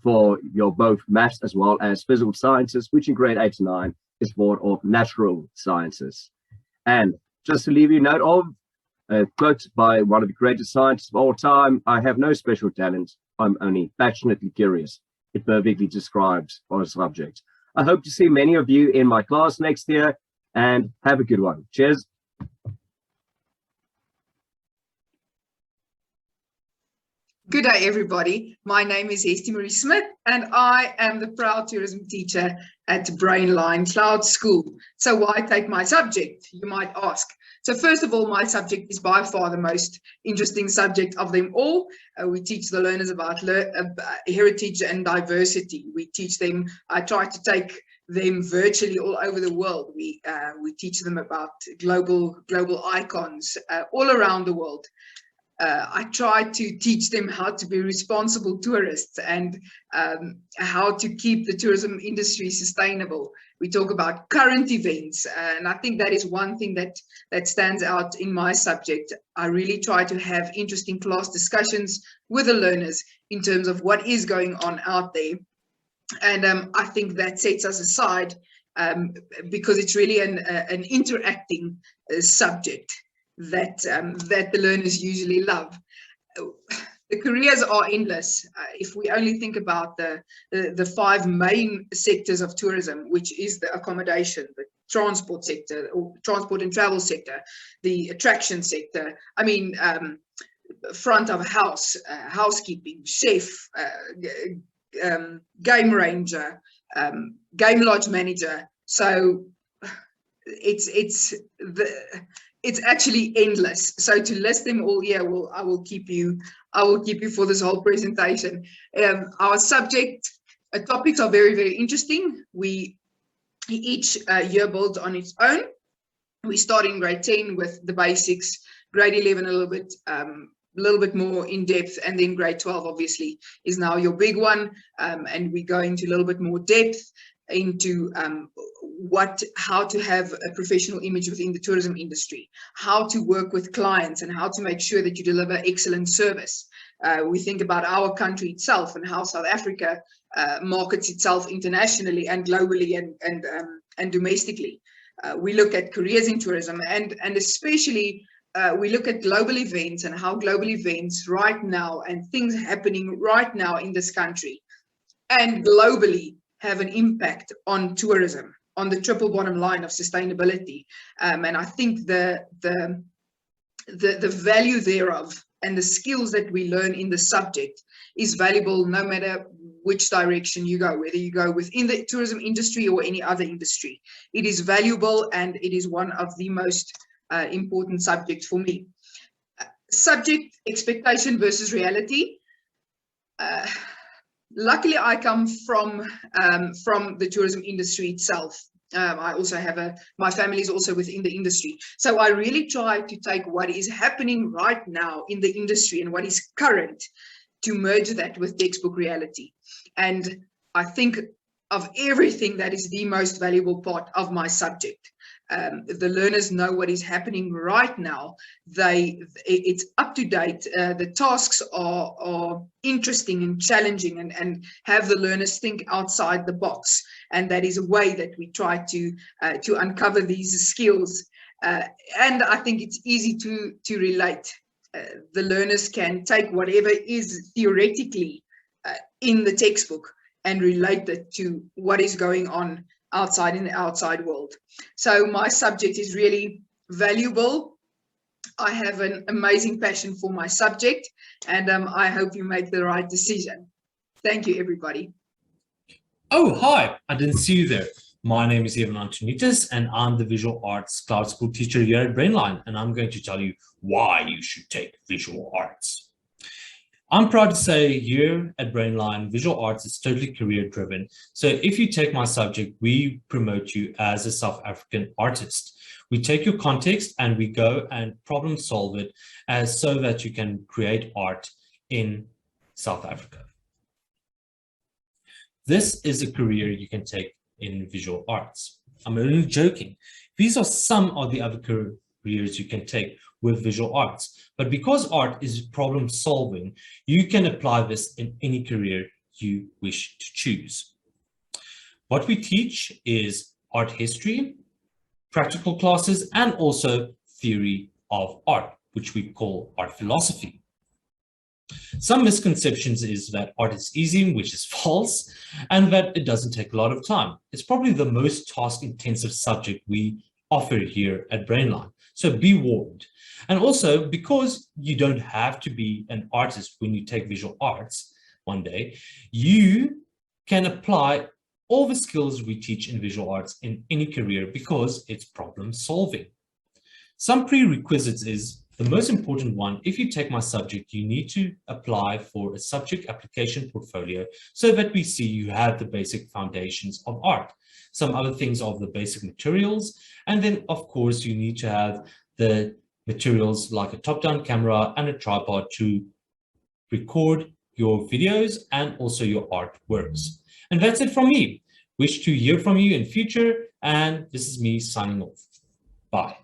for your both maths as well as physical sciences, which in grade 8 to 9 is part of natural sciences. And just to leave you a note of a quote by one of the greatest scientists of all time: "I have no special talent, I'm only passionately curious." It perfectly describes our subject. I hope to see many of you in my class next year, and have a good one. Cheers. Good day, everybody. My name is Hestie Marie Smith, and I am the proud tourism teacher at Brainline Cloud School. So why take my subject, you might ask? So first of all, my subject is by far the most interesting subject of them all. We teach the learners about heritage and diversity. We teach them, I try to take them virtually all over the world. We teach them about global icons all around the world. I try to teach them how to be responsible tourists and how to keep the tourism industry sustainable. We talk about current events, and I think that is one thing that stands out in my subject. I really try to have interesting class discussions with the learners in terms of what is going on out there. And I think that sets us aside because it's really an interacting subject that the learners usually love. The careers are endless. If we only think about the 5 main sectors of tourism, which is the accommodation, the transport sector, or transport and travel sector, the attraction sector, I mean, front of house, housekeeping, chef, game ranger, game lodge manager. So it's actually endless. So to list them all here, I will keep you for this whole presentation. Our subject topics are very, very interesting. Each year builds on its own. We start in grade 10 with the basics, grade 11 a little bit little bit more in depth, and then grade 12 obviously is now your big one, and we go into a little bit more depth into how to have a professional image within the tourism industry, how to work with clients, and how to make sure that you deliver excellent service. We think about our country itself and how South Africa markets itself internationally and globally and domestically. We look at careers in tourism, and especially we look at global events and how global events right now and things happening right now in this country and globally have an impact on tourism, on the triple bottom line of sustainability. And I think the value thereof and the skills that we learn in the subject is valuable no matter which direction you go, whether you go within the tourism industry or any other industry. It is valuable, and it is one of the most important subjects for me. Subject, expectation versus reality. Luckily, I come from the tourism industry itself. I also have my family is also within the industry. So I really try to take what is happening right now in the industry and what is current to merge that with textbook reality. And I think of everything, that is the most valuable part of my subject. The learners know what is happening right now. It's up to date. The tasks are interesting and challenging, and have the learners think outside the box. And that is a way that we try to uncover these skills. And I think it's easy to relate. The learners can take whatever is theoretically in the textbook and relate it to what is going on outside in the outside world. So my subject is really valuable. I have an amazing passion for my subject, and I hope you make the right decision. Thank you, everybody. Oh, hi, I didn't see you there. My name is Evan Antonitis, and I'm the Visual Arts Cloud School teacher here at Brainline, and I'm going to tell you why you should take visual arts. I'm proud to say here at Brainline, visual arts is totally career driven. So if you take my subject, we promote you as a South African artist. We take your context and we go and problem solve it so that you can create art in South Africa. This is a career you can take in visual arts. I'm only joking. These are some of the other careers you can take with visual arts. But because art is problem solving, you can apply this in any career you wish to choose. What we teach is art history, practical classes, and also theory of art, which we call art philosophy. Some misconceptions is that art is easy, which is false, and that it doesn't take a lot of time. It's probably the most task-intensive subject we offer here at Brainline, so be warned. And also, because you don't have to be an artist when you take visual arts one day, you can apply all the skills we teach in visual arts in any career because it's problem solving. Some prerequisites is the most important one. If you take my subject, you need to apply for a subject application portfolio so that we see you have the basic foundations of art. Some other things are the basic materials. And then, of course, you need to have the materials like a top-down camera and a tripod to record your videos and also your artworks. And that's it from me. Wish to hear from you in future. And this is me signing off. Bye.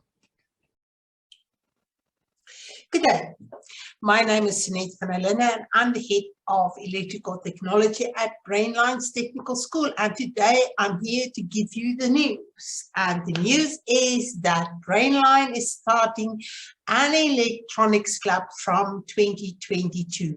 Good day. My name is Sinead van der Linde, and I'm the head of electrical technology at Brainline's Technical School. And today I'm here to give you the news. And the news is that Brainline is starting an electronics club from 2022.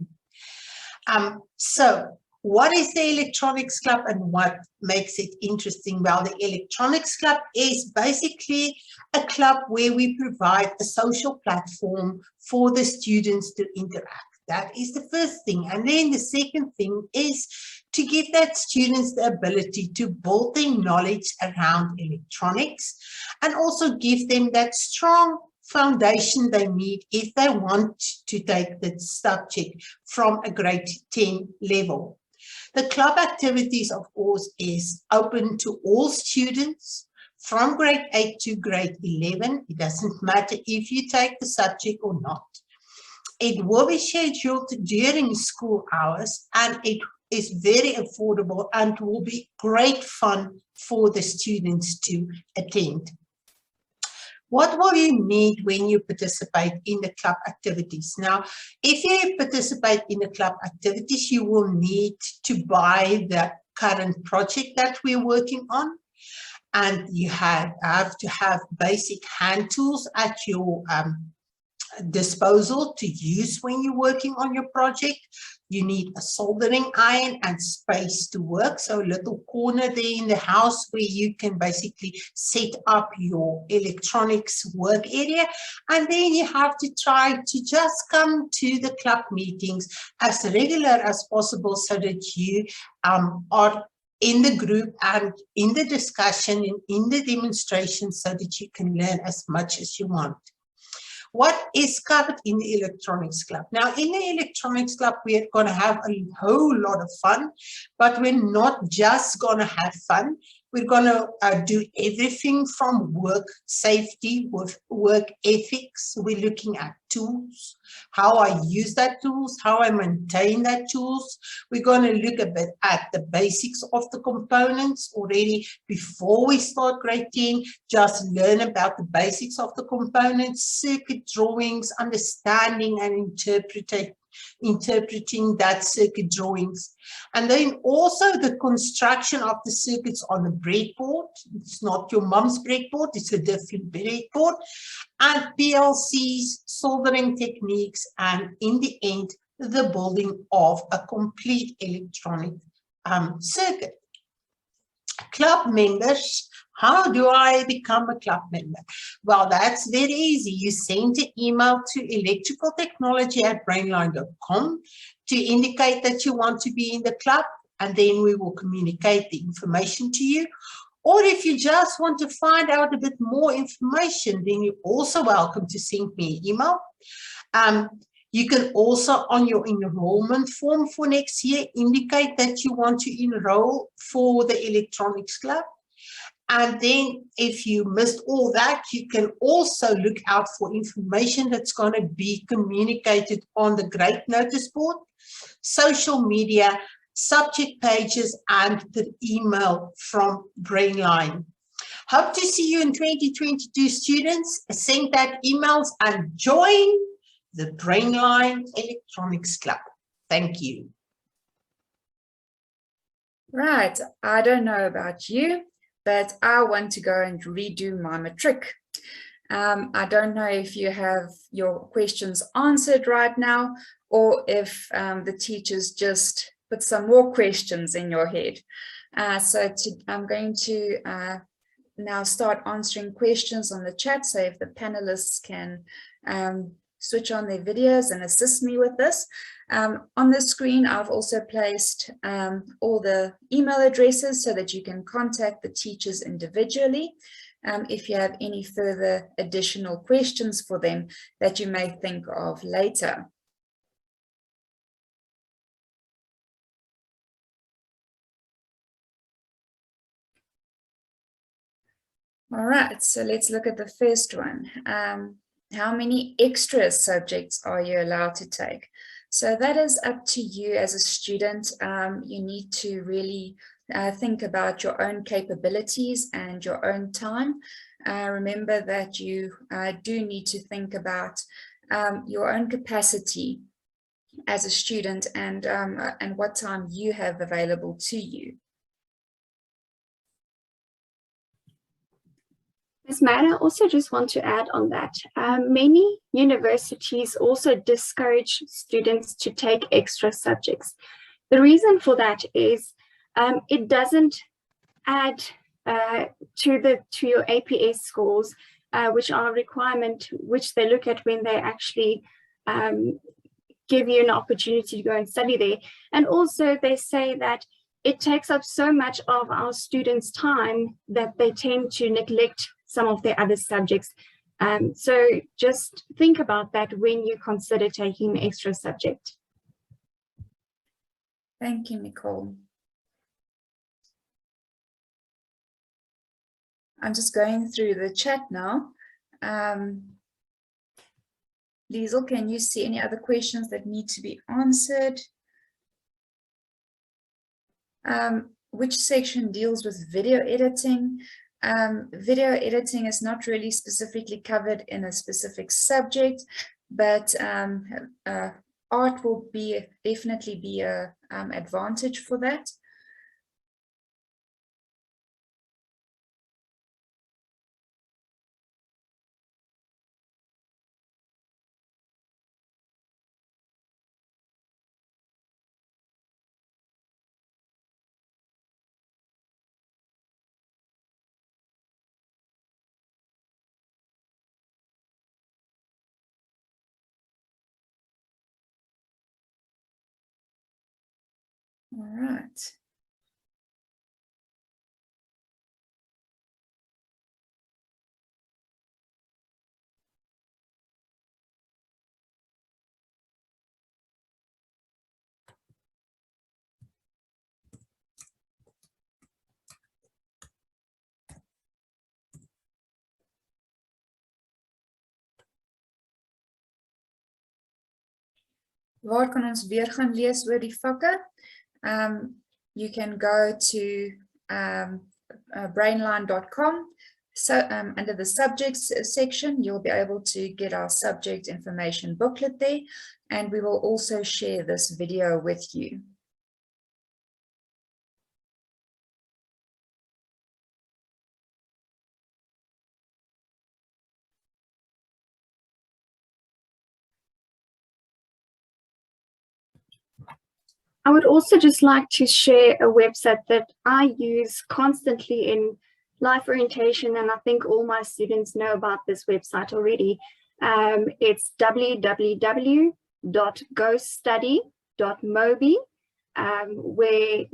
So what is the electronics club and what makes it interesting? Well, the electronics club is basically a club where we provide a social platform for the students to interact. That is the first thing. And then the second thing is to give that students the ability to build their knowledge around electronics and also give them that strong foundation they need if they want to take the subject from a grade 10 level. The club activities, of course, is open to all students from grade 8 to grade 11. It doesn't matter if you take the subject or not. It will be scheduled during school hours, and it is very affordable and will be great fun for the students to attend. What will you need when you participate in the club activities? Now, if you participate in the club activities, you will need to buy the current project that we're working on. And you have to have basic hand tools at your disposal to use when you're working on your project. You need a soldering iron and space to work. So a little corner there in the house where you can basically set up your electronics work area. And then you have to try to just come to the club meetings as regular as possible so that you are in the group and in the discussion and in the demonstration so that you can learn as much as you want. What is covered in the electronics club? Now, in the electronics club, we're going to have a whole lot of fun, but we're not just going to have fun. We're going to do everything from work safety with work ethics. We're looking at tools, how I use that tools, how I maintain that tools. We're going to look a bit at the basics of the components already before we start grade 10. Just learn about the basics of the components, circuit drawings, understanding and interpreting that circuit drawings. And then also the construction of the circuits on the breadboard. It's not your mum's breadboard, it's a different breadboard. And PLCs, soldering techniques, and in the end, the building of a complete electronic circuit. Club members, how do I become a club member? Well, that's very easy. You send an email to electricaltechnology@brainline.com to indicate that you want to be in the club, and then we will communicate the information to you. Or if you just want to find out a bit more information, then you're also welcome to send me an email. You can also, on your enrollment form for next year, indicate that you want to enroll for the electronics club. And then if you missed all that, you can also look out for information that's going to be communicated on the grade notice board, social media, subject pages, and the email from Brainline. Hope to see you in 2022, students. Send that emails and join the Brainline Electronics Club. Thank you. Right, I don't know about you, but I want to go and redo my matric. I don't know if you have your questions answered right now, or if the teachers just put some more questions in your head. I'm going to now start answering questions on the chat. So if the panelists can switch on their videos and assist me with this. On the screen, I've also placed all the email addresses so that you can contact the teachers individually if you have any further additional questions for them that you may think of later. All right, so let's look at the first one. How many extra subjects are you allowed to take? So that is up to you as a student. You need to really think about your own capabilities and your own time. Remember that you do need to think about your own capacity as a student and what time you have available to you. Ms. Matt, I also just want to add on that. Many universities also discourage students to take extra subjects. The reason for that is it doesn't add to your APS scores, which are a requirement which they look at when they actually give you an opportunity to go and study there. And also they say that it takes up so much of our students' time that they tend to neglect some of their other subjects. So just think about that when you consider taking an extra subject. Thank you, Nicole. I'm just going through the chat now. Liesel, can you see any other questions that need to be answered? Which section deals with video editing? Video editing is not really specifically covered in a specific subject, but art will definitely be a advantage for that. All right. Waar kan ons weer gaan lees oor die vakke? You can go to brainline.com. So under the subjects section, you'll be able to get our subject information booklet there, and we will also share this video with you. I would also just like to share a website that I use constantly in life orientation, and I think all my students know about this website already. It's www.gostudy.mobi, where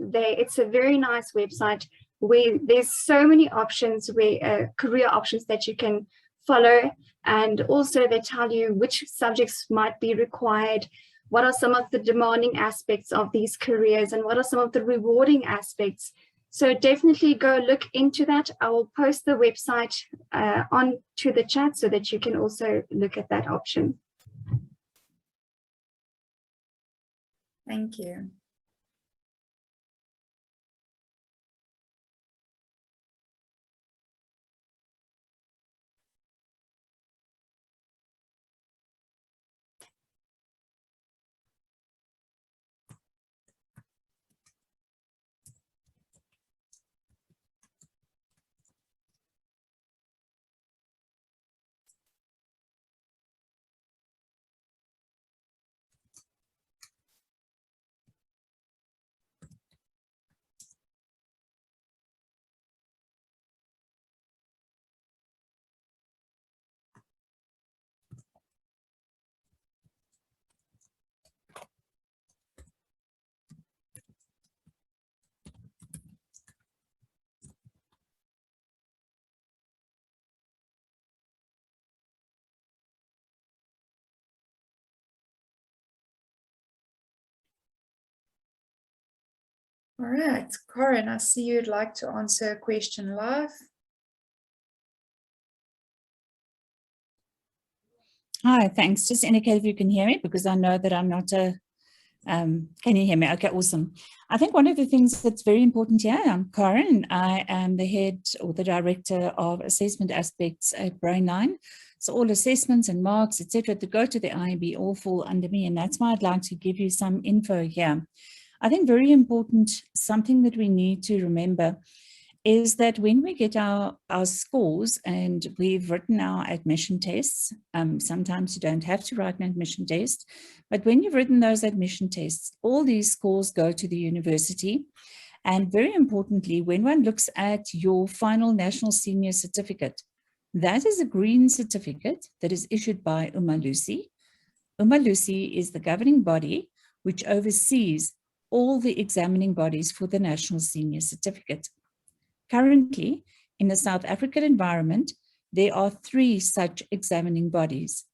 it's a very nice website where there's so many options, where career options that you can follow, and also they tell you which subjects might be required, what are some of the demanding aspects of these careers, and what are some of the rewarding aspects. So definitely go look into that. I will post the website onto the chat so that you can also look at that option. Thank you. All right, Corinne, I see you'd like to answer a question live. Hi, thanks. Just indicate if you can hear me, because I know that I'm not a, can you hear me? Okay, awesome. I think one of the things that's very important here, I'm Corinne. I am the head or the director of assessment aspects at Brainline. So all assessments and marks, etc., to go to the IB all fall under me, and that's why I'd like to give you some info here. I think very important, something that we need to remember is that when we get our scores and we've written our admission tests, sometimes you don't have to write an admission test, but when you've written those admission tests, all these scores go to the university. And very importantly, when one looks at your final national senior certificate, that is a green certificate that is issued by Umalusi. Umalusi is the governing body which oversees all the examining bodies for the National Senior Certificate. Currently, in the South African environment, there are 3 such examining bodies.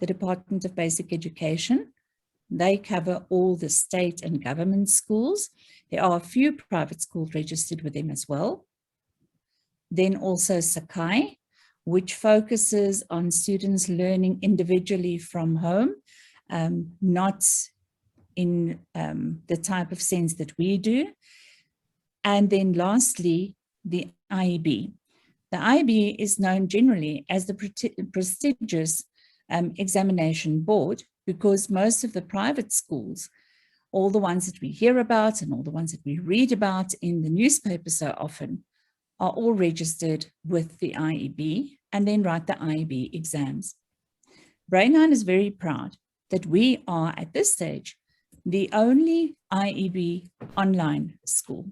The Department of Basic Education, they cover all the state and government schools. There are a few private schools registered with them as well. Then also Sakai, which focuses on students learning individually from home, not in the type of sense that we do. And then lastly, the IEB. The IEB is known generally as the prestigious examination board, because most of the private schools, all the ones that we hear about and all the ones that we read about in the newspaper so often, are all registered with the IEB and then write the IEB exams. Brainline is very proud that we are at this stage the only IEB online school.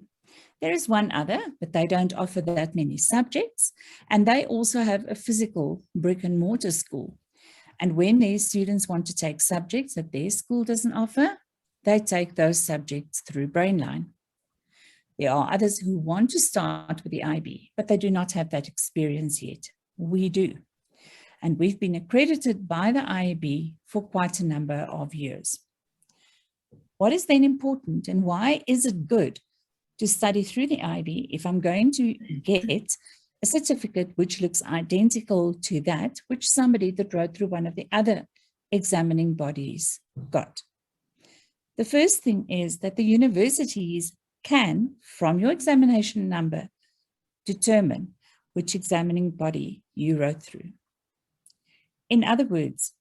There is one other, but they don't offer that many subjects, and they also have a physical brick and mortar school. And when their students want to take subjects that their school doesn't offer, they take those subjects through Brainline. There are others who want to start with the IB, but they do not have that experience yet. We do. And we've been accredited by the IAB for quite a number of years. What is then important, and why is it good to study through the IB if I'm going to get a certificate which looks identical to that which somebody that wrote through one of the other examining bodies got? The first thing is that the universities can, from your examination number, determine which examining body you wrote through. In other words,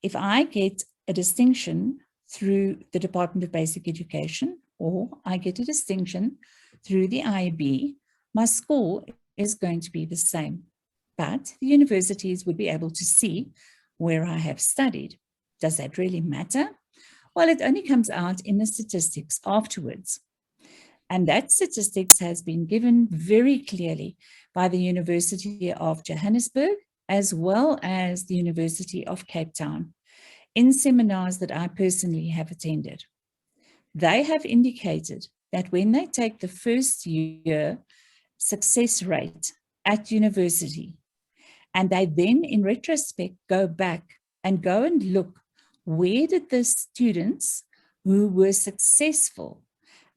if I get a distinction through the Department of Basic Education, or I get a distinction through the IB, my score is going to be the same. But the universities would be able to see where I have studied. Does that really matter? Well, it only comes out in the statistics afterwards. And that statistics has been given very clearly by the University of Johannesburg, as well as the University of Cape Town, in seminars that I personally have attended. They have indicated that when they take the first year success rate at university, and they then in retrospect go back and look, where did the students who were successful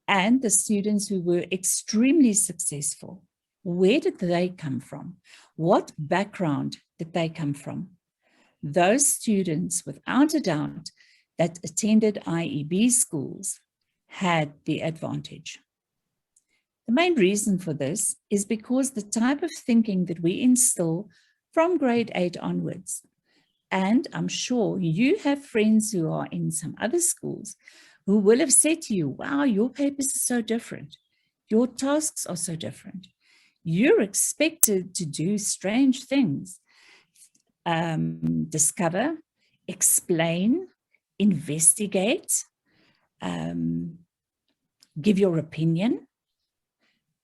and the students who were extremely successful, where did they come from? What background did they come from? Those students, without a doubt, that attended IEB schools had the advantage. The main reason for this is because the type of thinking that we instill from grade 8 onwards, and I'm sure you have friends who are in some other schools who will have said to you, wow, your papers are so different. Your tasks are so different. You're expected to do strange things. Discover, explain, investigate, give your opinion,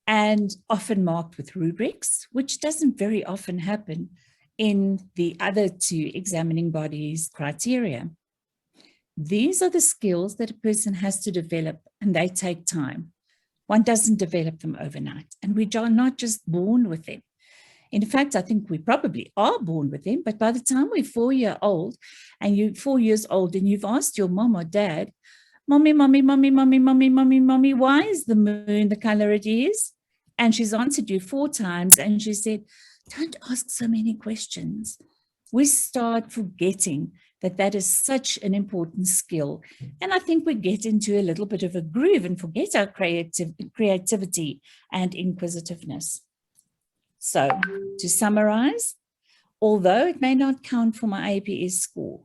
and often marked with rubrics, which doesn't very often happen in the other two examining bodies' criteria. These are the skills that a person has to develop, and they take time. One doesn't develop them overnight, and we are not just born with them. In fact, I think we probably are born with them, but by the time we're 4 years old and you've asked your mom or dad, mommy, mommy, mommy, mommy, mommy, mommy, mommy, why is the moon the color it is? And she's answered you 4 times and she said, don't ask so many questions. We start forgetting that that is such an important skill. And I think we get into a little bit of a groove and forget our creativity and inquisitiveness. So to summarize, although it may not count for my APS score,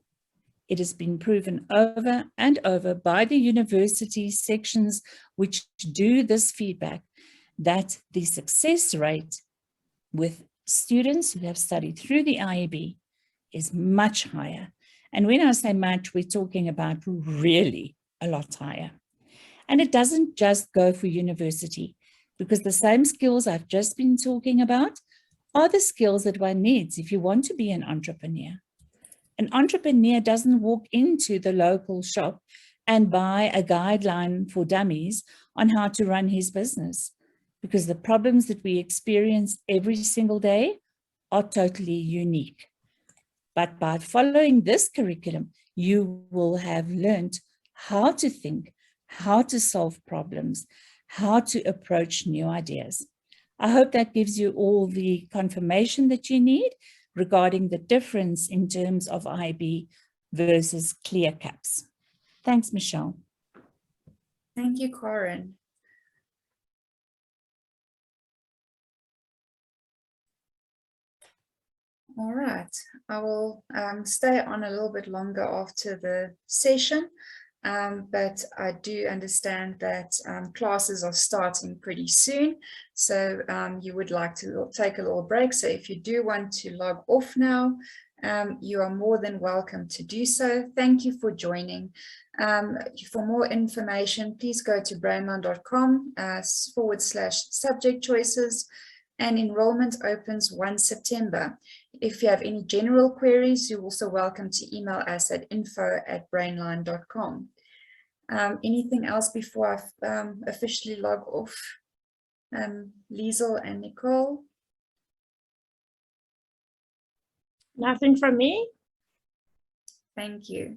it has been proven over and over by the university sections which do this feedback that the success rate with students who have studied through the IEB is much higher. And when I say much, we're talking about really a lot higher. And it doesn't just go for university, because the same skills I've just been talking about are the skills that one needs if you want to be an entrepreneur. An entrepreneur doesn't walk into the local shop and buy a guideline for dummies on how to run his business, because the problems that we experience every single day are totally unique. But by following this curriculum, you will have learned how to think, how to solve problems, how to approach new ideas. I hope that gives you all the confirmation that you need regarding the difference in terms of IB versus clear caps. Thanks, Michelle. Thank you, Corin. All right, I will stay on a little bit longer after the session, but I do understand that classes are starting pretty soon, so you would like to take a little break. So if you do want to log off now, you are more than welcome to do so. Thank you for joining. For more information, please go to brainline.com/subject choices, and enrollment opens 1 September. If you have any general queries, you're also welcome to email us at info@brainline.com. Anything else before I officially log off? Liesel and Nicole? Nothing from me. Thank you.